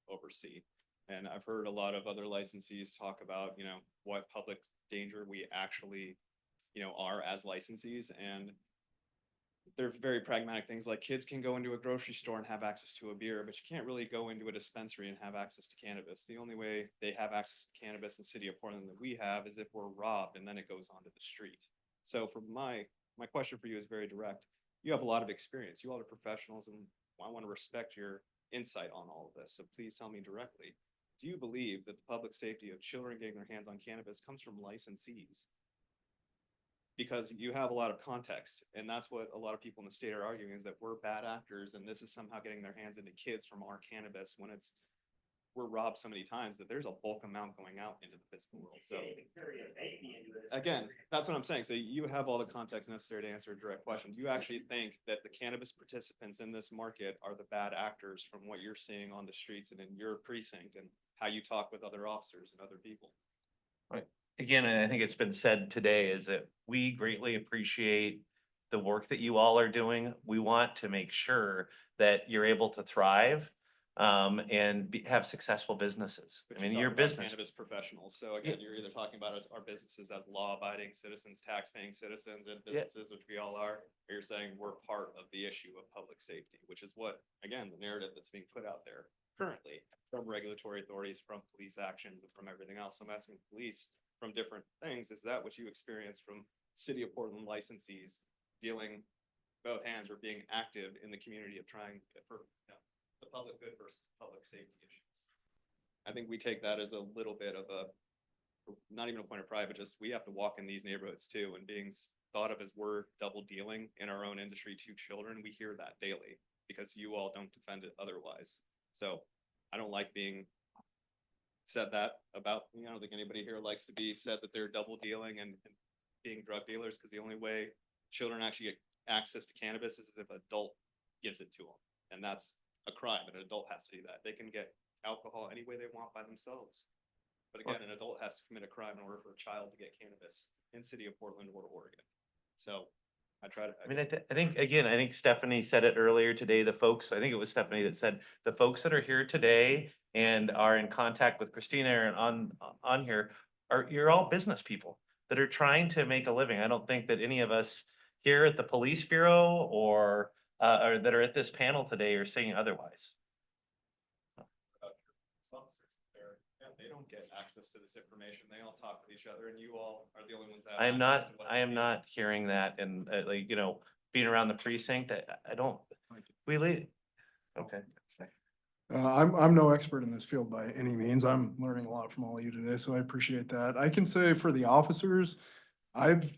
oversee. And I've heard a lot of other licensees talk about, what public danger we actually, are as licensees. And they're very pragmatic things, like kids can go into a grocery store and have access to a beer, but you can't really go into a dispensary and have access to cannabis. The only way they have access to cannabis in the city of Portland that we have is if we're robbed and then it goes onto the street. So for my question for you is very direct. You have a lot of experience. You all are professionals, and I want to respect your insight on all of this. So please tell me directly, do you believe that the public safety of children getting their hands on cannabis comes from licensees? Because you have a lot of context, and that's what a lot of people in the state are arguing, is that we're bad actors and this is somehow getting their hands into kids from our cannabis, when we're robbed so many times that there's a bulk amount going out into the physical world. So again, that's what I'm saying. So you have all the context necessary to answer a direct question. Do you actually think that the cannabis participants in this market are the bad actors from what you're seeing on the streets and in your precinct, and how you talk with other officers and other people? Right. Again, and I think it's been said today, is that we greatly appreciate the work that you all are doing. We want to make sure that you're able to thrive and have successful businesses. But I mean, you're your talking about business. cannabis professionals. So again, you're either talking about our businesses as law-abiding citizens, tax-paying citizens, and businesses, which we all are, or you're saying we're part of the issue of public safety, which is what, again, the narrative that's being put out there currently from regulatory authorities, from police actions, and from everything else. So I'm asking police from different things. Is that what you experience from City of Portland licensees dealing both hands, or being active in the community of trying for the public good versus public safety issues? I think we take that as a little bit of a, not even a point of pride, but just we have to walk in these neighborhoods too, and being thought of as we're double dealing in our own industry to children. We hear that daily because you all don't defend it otherwise. So I don't like being said that about, I don't think anybody here likes to be said that they're double dealing and being drug dealers, because the only way children actually get access to cannabis is if an adult gives it to them. And that's a crime. An adult has to do that. They can get alcohol any way they want by themselves. But again, an adult has to commit a crime in order for a child to get cannabis in City of Portland or Oregon. So I try to. I mean, I think, again, I think Stephanie said it earlier today, the folks, I think it was Stephanie that said, the folks that are here today and are in contact with Christina and on here you're all business people that are trying to make a living. I don't think that any of us here at the Police Bureau or that are at this panel today are saying otherwise. They don't get access to this information. They all talk with each other, and you all are the only ones that have I am access not, to what I they am do. not hearing that, and like, being around the precinct, I don't, really, okay. I'm no expert in this field by any means. I'm learning a lot from all of you today, so I appreciate that. I can say for the officers, I've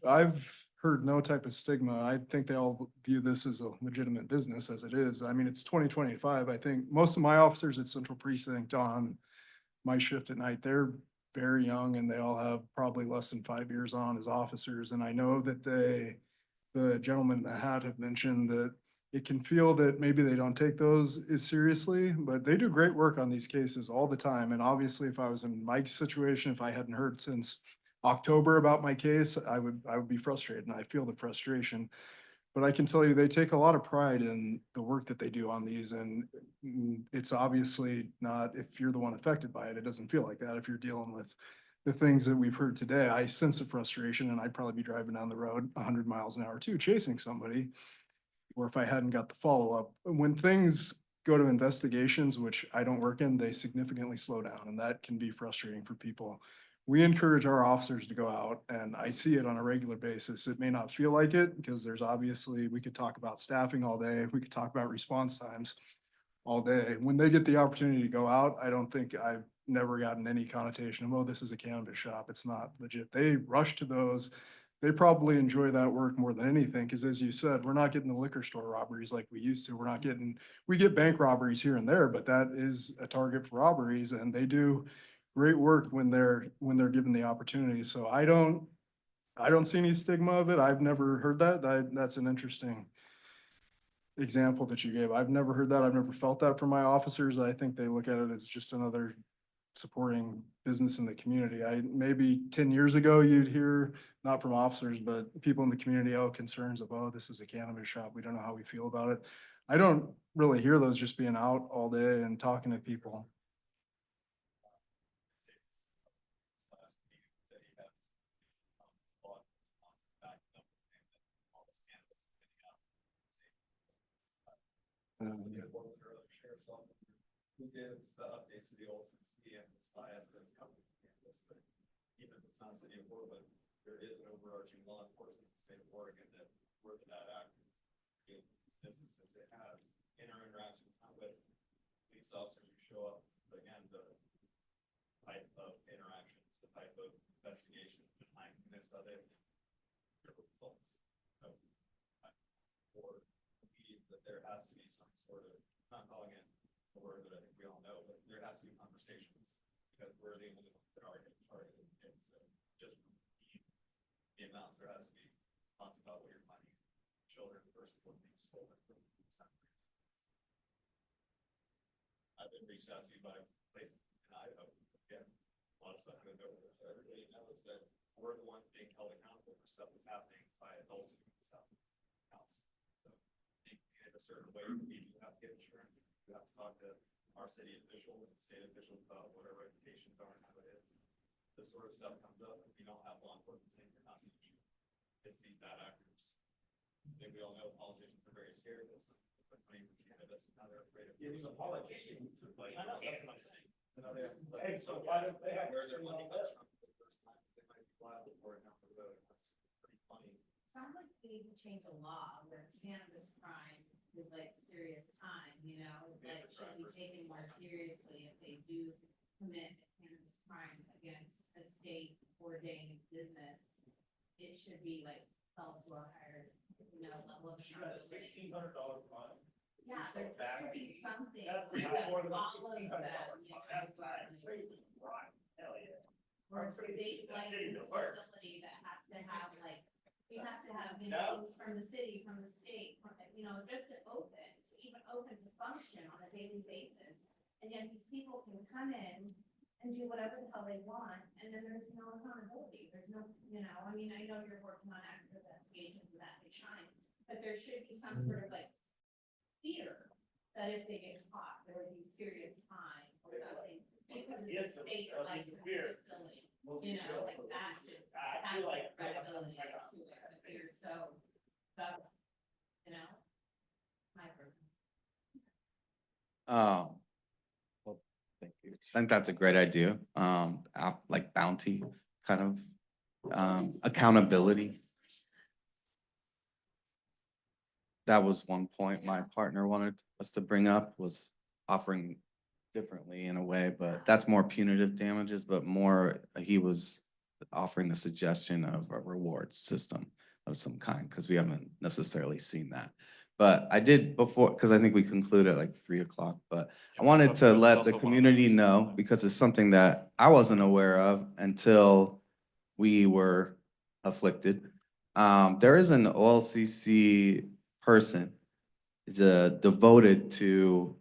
heard no type of stigma. I think they all view this as a legitimate business as it is. I mean, it's 2025. I think most of my officers at Central Precinct on my shift at night, they're very young, and they all have probably less than 5 years on as officers. And I know that the gentleman in the hat had mentioned that it can feel that maybe they don't take those as seriously, but they do great work on these cases all the time. And obviously, if I was in Mike's situation, if I hadn't heard since October about my case, I would be frustrated, and I feel the frustration. But I can tell you, they take a lot of pride in the work that they do on these, and it's obviously not, if you're the one affected by it, it doesn't feel like that. If you're dealing with the things that we've heard today, I sense the frustration, and I'd probably be driving down the road 100 miles an hour too, chasing somebody. Or if I hadn't got the follow-up. When things go to investigations, which I don't work in, they significantly slow down, and that can be frustrating for people. We encourage our officers to go out, and I see it on a regular basis. It may not feel like it, because there's obviously, we could talk about staffing all day, we could talk about response times all day. When they get the opportunity to go out, I don't think I've never gotten any connotation of, oh, this is a cannabis shop. It's not legit. They rush to those. They probably enjoy that work more than anything, because as you said, we're not getting the liquor store robberies like we used to. We get bank robberies here and there, but that is a target for robberies, and they do great work when they're given the opportunity. So I don't see any stigma of it. I've never heard that. That's an interesting example that you gave. I've never heard that. I've never felt that from my officers. I think they look at it as just another supporting business in the community. Maybe 10 years ago, you'd hear, not from officers, but people in the community, oh, concerns of, oh, this is a cannabis shop. We don't know how we feel about it. I don't really hear those, just being out all day and talking to people. Who gives the updates to the old CC and this bias that's coming from campus, but even if it's not city of Portland, there is an overarching law enforcement in the state of Oregon that we're the bad actors. In businesses, it has interactions, not with police officers who show up, but again, the type of interactions, the type of investigation behind this, other results. So, or believe that there has to be some sort of, not calling it a word that I think we all know, but there has to be conversations because we're the only ones that are getting targeted. And so just the amounts, there has to be talked about where your money, children versus what being stolen from. I've been reached out to by places in Idaho, again, a lot of stuff goes over there, so everybody knows that we're the ones being held accountable for stuff that's happening by adults doing stuff in the house. So in a certain way, you have to get insurance. You have to talk to our city officials and state officials about what our reputations are and how it is. This sort of stuff comes up if you don't have law enforcement saying you're not the issue. It's these bad actors. I think we all know politicians are very scared of this. But money for cannabis and how they're afraid of. It was a politician who took money. I know, that's what I'm saying. Hey, so why don't they have? Where their money comes from for the first time, they might be liable for it down the road. That's pretty funny. Sounds like we need to change a law where cannabis crime is like serious time, you know, like should be taken more seriously if they do commit a cannabis crime against a state ordained business. It should be like held to a higher, you know, level of accountability. $1,600 fine. Yeah, there should be something That's that more than follows $1,600 that, you know, That's but right. Hell yeah. or a state licensed facility that has to have like, you have to have, you know, things from the city, from the state, you know, just to even open to function on a daily basis. And yet these people can come in and do whatever the hell they want, and then there's no accountability. There's no, you know, I mean, I know you're working on active investigations of that big time, but there should be some sort of like fear that if they get caught, there would be serious time or something, because it's a state licensed facility. You know, like that should have some credibility to it, but you're so, you know, my person. Well, thank you. I think that's a great idea. Like bounty kind of, accountability. That was one point my partner wanted us to bring up, was offering differently in a way, but that's more punitive damages, but more, he was offering the suggestion of a reward system of some kind, because we haven't necessarily seen that. But I did before, because I think we concluded at like 3 o'clock, but I wanted to let the community know, because it's something that I wasn't aware of until we were afflicted. There is an OLCC person is devoted to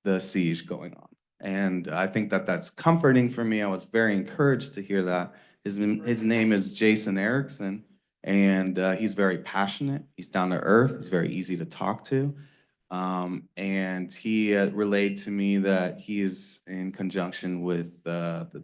the siege going on. And I think that that's comforting for me. I was very encouraged to hear that. His name is Jason Erickson, and he's very passionate. He's down to earth. He's very easy to talk to. And he relayed to me that he is in conjunction with the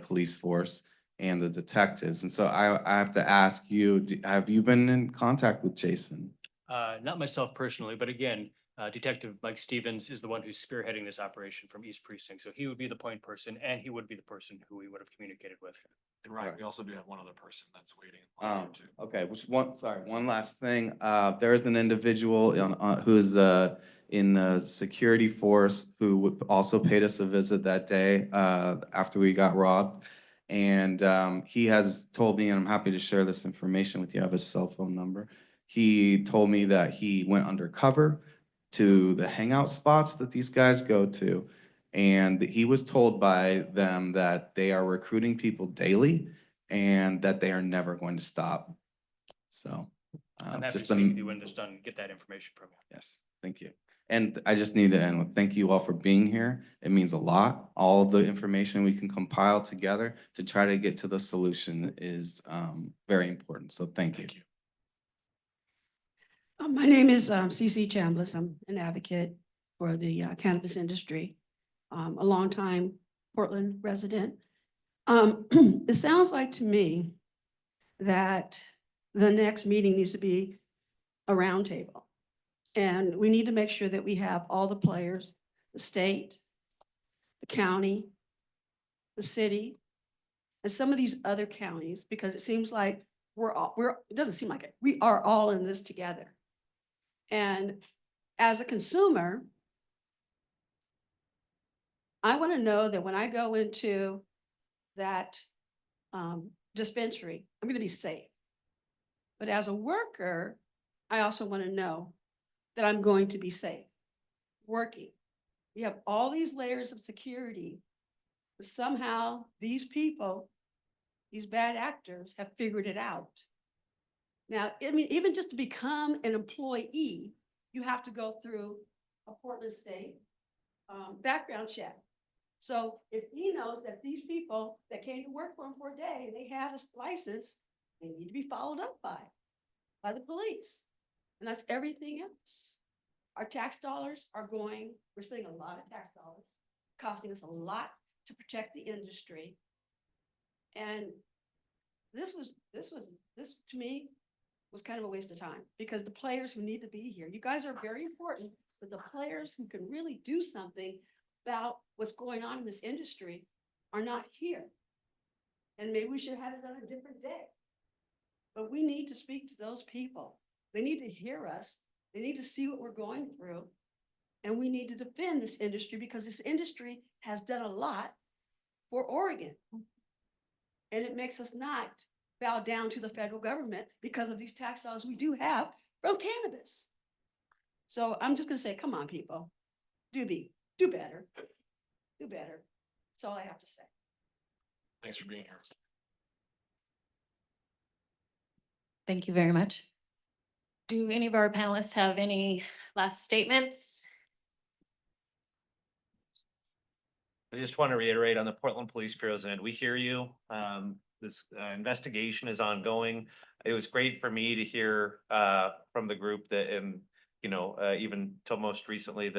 police force and the detectives. And so I have to ask you, have you been in contact with Jason? Not myself personally, but again, Detective Mike Stevens is the one who's spearheading this operation from East Precinct. So he would be the point person, and he would be the person who we would have communicated with. And right, we also do have one other person that's waiting. in line too. Okay, one last thing. There is an individual who is in the security force who also paid us a visit that day after we got robbed. And he has told me, and I'm happy to share this information with you, I have his cell phone number. He told me that he went undercover to the hangout spots that these guys go to. And he was told by them that they are recruiting people daily and that they are never going to stop. So I'm happy to just speak with you when this done, get that information from you. Yes. Thank you. And I just need to end with thank you all for being here. It means a lot. All of the information we can compile together to try to get to the solution is very important. So thank you. My name is CC Chambliss. I'm an advocate for the cannabis industry, a longtime Portland resident. It sounds like to me that the next meeting needs to be a roundtable. And we need to make sure that we have all the players, the state, the county, the city, and some of these other counties, because it seems like it doesn't seem like it. We are all in this together. And as a consumer, I want to know that when I go into that dispensary, I'm going to be safe. But as a worker, I also want to know that I'm going to be safe working. We have all these layers of security, but somehow these people, these bad actors have figured it out. Now, I mean, even just to become an employee, you have to go through a Portland State background check. So if he knows that these people that came to work for him for a day, they have a license, they need to be followed up by the police. And that's everything else. Our tax dollars are we're spending a lot of tax dollars, costing us a lot to protect the industry. And this to me was kind of a waste of time, because the players who need to be here, you guys are very important, but the players who can really do something about what's going on in this industry are not here. And maybe we should have it on a different day. But we need to speak to those people. They need to hear us. They need to see what we're going through. And we need to defend this industry, because this industry has done a lot for Oregon. And it makes us not bow down to the federal government because of these tax dollars we do have from cannabis. So I'm just going to say, come on, people, do better. Do better. That's all I have to say. Thanks for being here. Thank you very much. Do any of our panelists have any last statements? I just want to reiterate on the Portland Police Bureau's end, we hear you. This investigation is ongoing. It was great for me to hear from the group that, and even till most recently,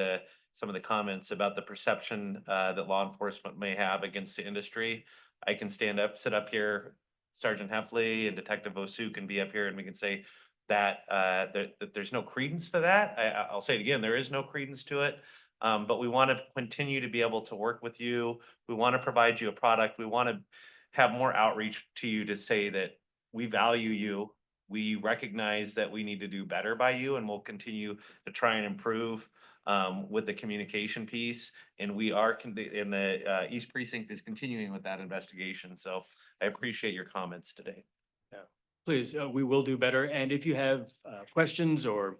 some of the comments about the perception that law enforcement may have against the industry. I can sit up here, Sergeant Heffley and Detective Osu can be up here, and we can say that that there's no credence to that. I'll say it again, there is no credence to it. But we want to continue to be able to work with you. We want to provide you a product. We want to have more outreach to you to say that we value you. We recognize that we need to do better by you, and we'll continue to try and improve with the communication piece. And we are in the East Precinct is continuing with that investigation. So I appreciate your comments today. Yeah, please, we will do better. And if you have questions or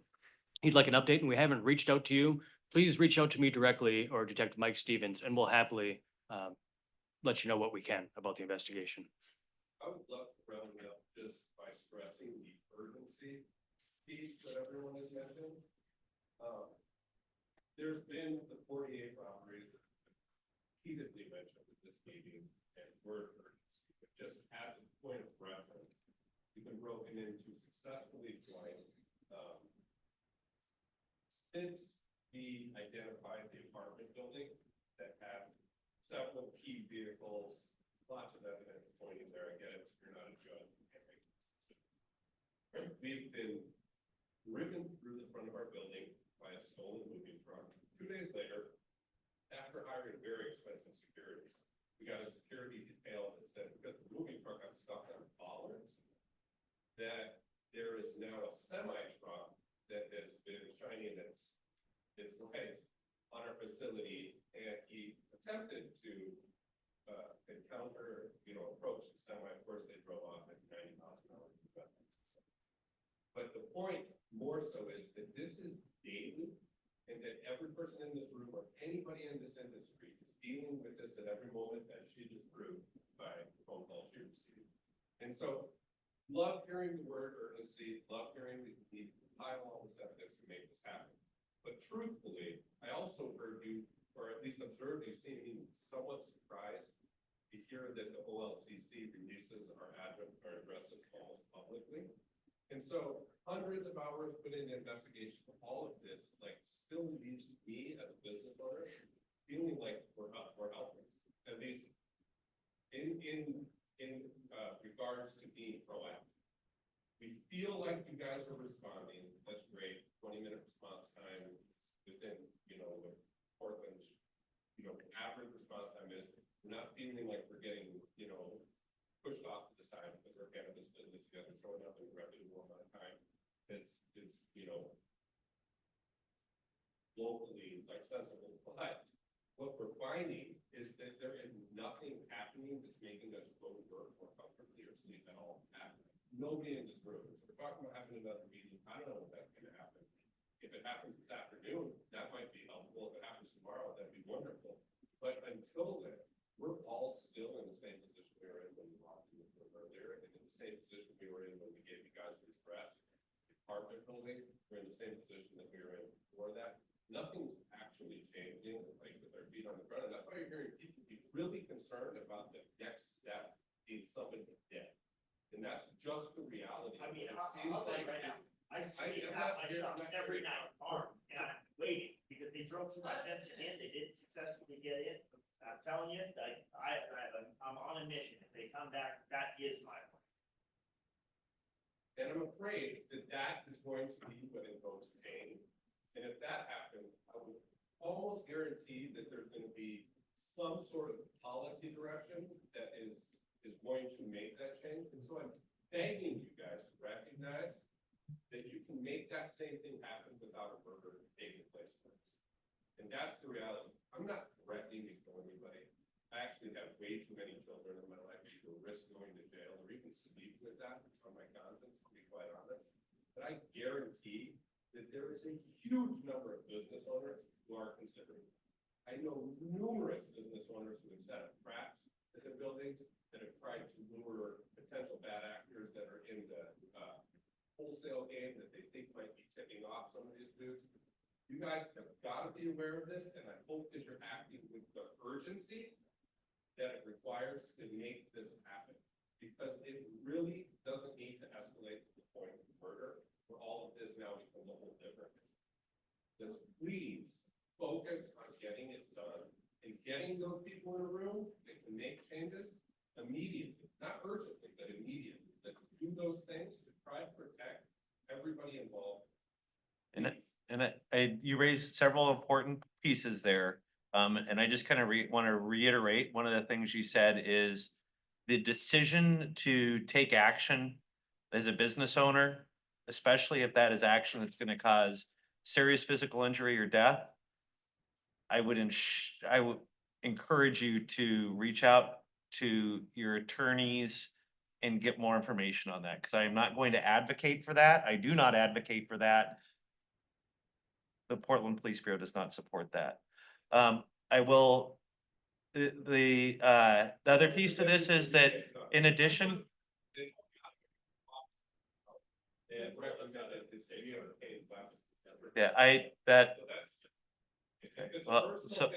you'd like an update and we haven't reached out to you, please reach out to me directly or Detective Mike Stevens, and we'll happily let you know what we can about the investigation. I would love to round it up just by stressing the urgency piece that everyone has mentioned. There's been the 48 robberies that have been repeatedly mentioned at this meeting, and word urgency, but just as a point of reference, we've been broken into successfully twice. Since we identified the apartment building that had several key vehicles, lots of evidence pointing there. I get it, you're not a judge. We've been driven through the front of our building by a stolen moving truck. 2 days later, after hiring very expensive securities, we got a security detail that said, because the moving truck got stuck on bollards, that there is now a semi truck that has been shining its lights on our facility, and he attempted to encounter, approach the semi. Of course, they drove off at 90 miles an hour. But the point more so is that this is daily, and that every person in this room or anybody in this industry is dealing with this at every moment, as she just proved by the phone call she received. And so, love hearing the word urgency, love hearing the pile all this evidence to make this happen. But truthfully, I also heard you, or at least observed you seem somewhat surprised to hear that the OLCC releases our addresses almost publicly. And so hundreds of hours put in the investigation, all of this like still leaves me as a business owner feeling like we're helpless, at least in regards to being proactive. We feel like you guys are responding. That's great. 20-minute response time within, what Portland's, average response time is. We're not feeling like we're getting, pushed off to the side because we're cannabis business. You guys are showing up in revenue more amount of time. It's locally like sensible. But what we're finding is that there is nothing happening that's making us go to work more comfortably or sleep at all. Nobody in this room. So we're talking about having another meeting. I don't know if that's going to happen. If it happens this afternoon, that might be helpful. If it happens tomorrow, that'd be wonderful. But until then, we're all still in the same position we were in when we walked in the room earlier, and in the same position we were in when we gave you guys this press. Apartment building, we're in the same position that we were in before that. Nothing's actually changing, like with our feet on the ground. And that's why you're hearing people be really concerned about the next step being somebody dead. And that's just the reality. I mean, It I'll seems tell you like right now, I see it I'm at not my here- shop I'm not every here- night, armed, and I'm waiting, because they drove through my fence again, they didn't successfully get in. I'm telling you, I'm on a mission, if they come back, that is my plan. And I'm afraid that that is going to be what invokes change. And if that happens, I would almost guarantee that there's going to be some sort of policy direction that is going to make that change. And so I'm begging you guys to recognize that you can make that same thing happen without a murder taking place first. And that's the reality. I'm not threatening to kill anybody. I actually have way too many children in my life who risk going to jail or even sleep with that on my conscience, to be quite honest. But I guarantee that there is a huge number of business owners who are considering it. I know numerous business owners who have set up traps at their buildings that have tried to lure potential bad actors that are in the wholesale game that they think might be tipping off some of these dudes. You guys have got to be aware of this, and I hope that you're acting with the urgency that it requires to make this happen. Because it really doesn't need to escalate to the point of murder, where all of this now becomes a whole different. Just please focus on getting it done and getting those people in a room that can make changes immediately, not urgently, but immediately. Let's do those things to try to protect everybody involved. You raised several important pieces there. And I just kind of want to reiterate, one of the things you said is the decision to take action as a business owner, especially if that is action that's going to cause serious physical injury or death. I would encourage you to reach out to your attorneys and get more information on that, because I am not going to advocate for that. I do not advocate for that. The Portland Police Bureau does not support that. I will, the other piece to this is that in addition. Yeah, well, so.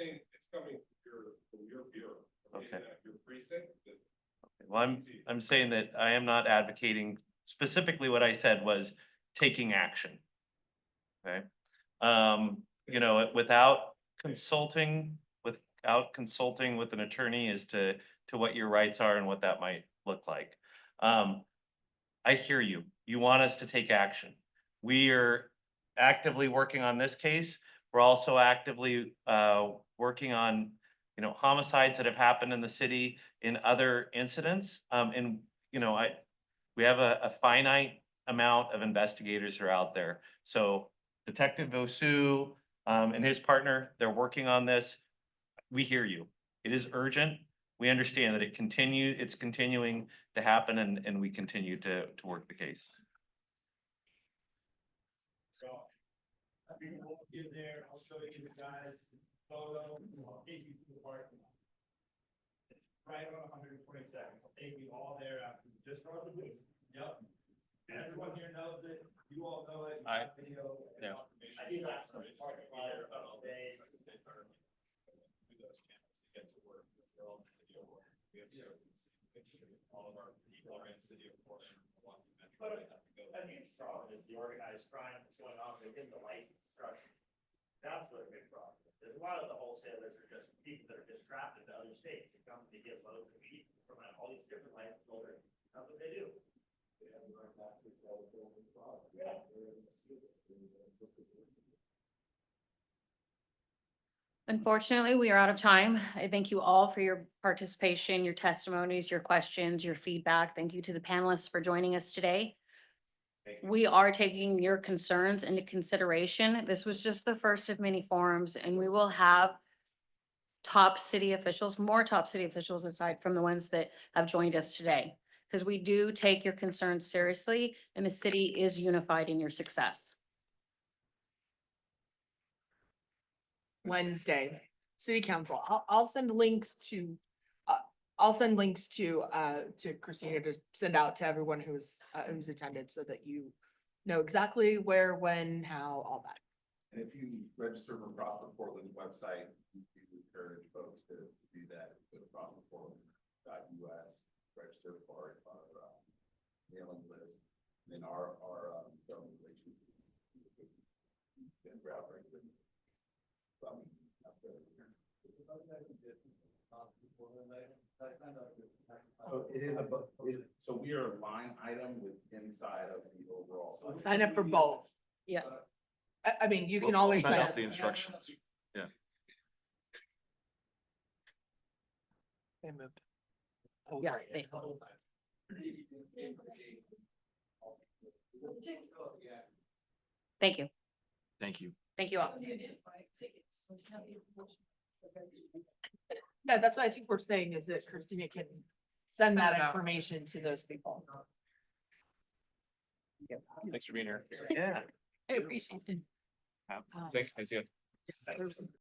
Okay. Well, I'm saying that I am not advocating, specifically what I said was taking action. Okay. Without consulting with an attorney as to what your rights are and what that might look like. I hear you. You want us to take action. We are actively working on this case. We're also actively working on, homicides that have happened in the city in other incidents. We have a finite amount of investigators who are out there. So Detective Vosu and his partner, they're working on this. We hear you. It is urgent. We understand that it's continuing to happen, and we continue to work the case. So, we'll get there, I'll show you guys the photo, I'll take you to the parking lot. Right on 122nd, I'll take you all there after, just on the booth. Yep. Everyone here knows it, you all know it. Yeah. I did last time. We have, all of our people are in the city of Portland. Milwaukee Metro, they have to go. A huge problem is the organized crime that's going on within the license structure. That's what a big problem is. There's a lot of the wholesalers are just people that are just drafted to other states to come to get loads of weed from all these different license holders. That's what they do. Yeah. Unfortunately, we are out of time. I thank you all for your participation, your testimonies, your questions, your feedback. Thank you to the panelists for joining us today. We are taking your concerns into consideration. This was just the first of many forums, and we will have top city officials, more top city officials aside from the ones that have joined us today. Because we do take your concerns seriously, and the city is unified in your success. Wednesday, city council. I'll send links to, to Christina to send out to everyone who's attended so that you know exactly where, when, how, all that. And if you register for Prosper Portland's website, you encourage folks to do that, go to prosperportland.us, register for our mailing list, and then our government relations. So it is so we are a line item with inside of the overall. Sign up for both. Yeah. I mean, you can We'll always send sign out up. the instructions. Yeah. They moved. Yeah. they- Thank you. Thank you. Thank you all. Yeah, that's what I think we're saying is that Christina can send that Send it out. information to those people. Thanks for being here. Yeah. I appreciate it. Thanks, Casey.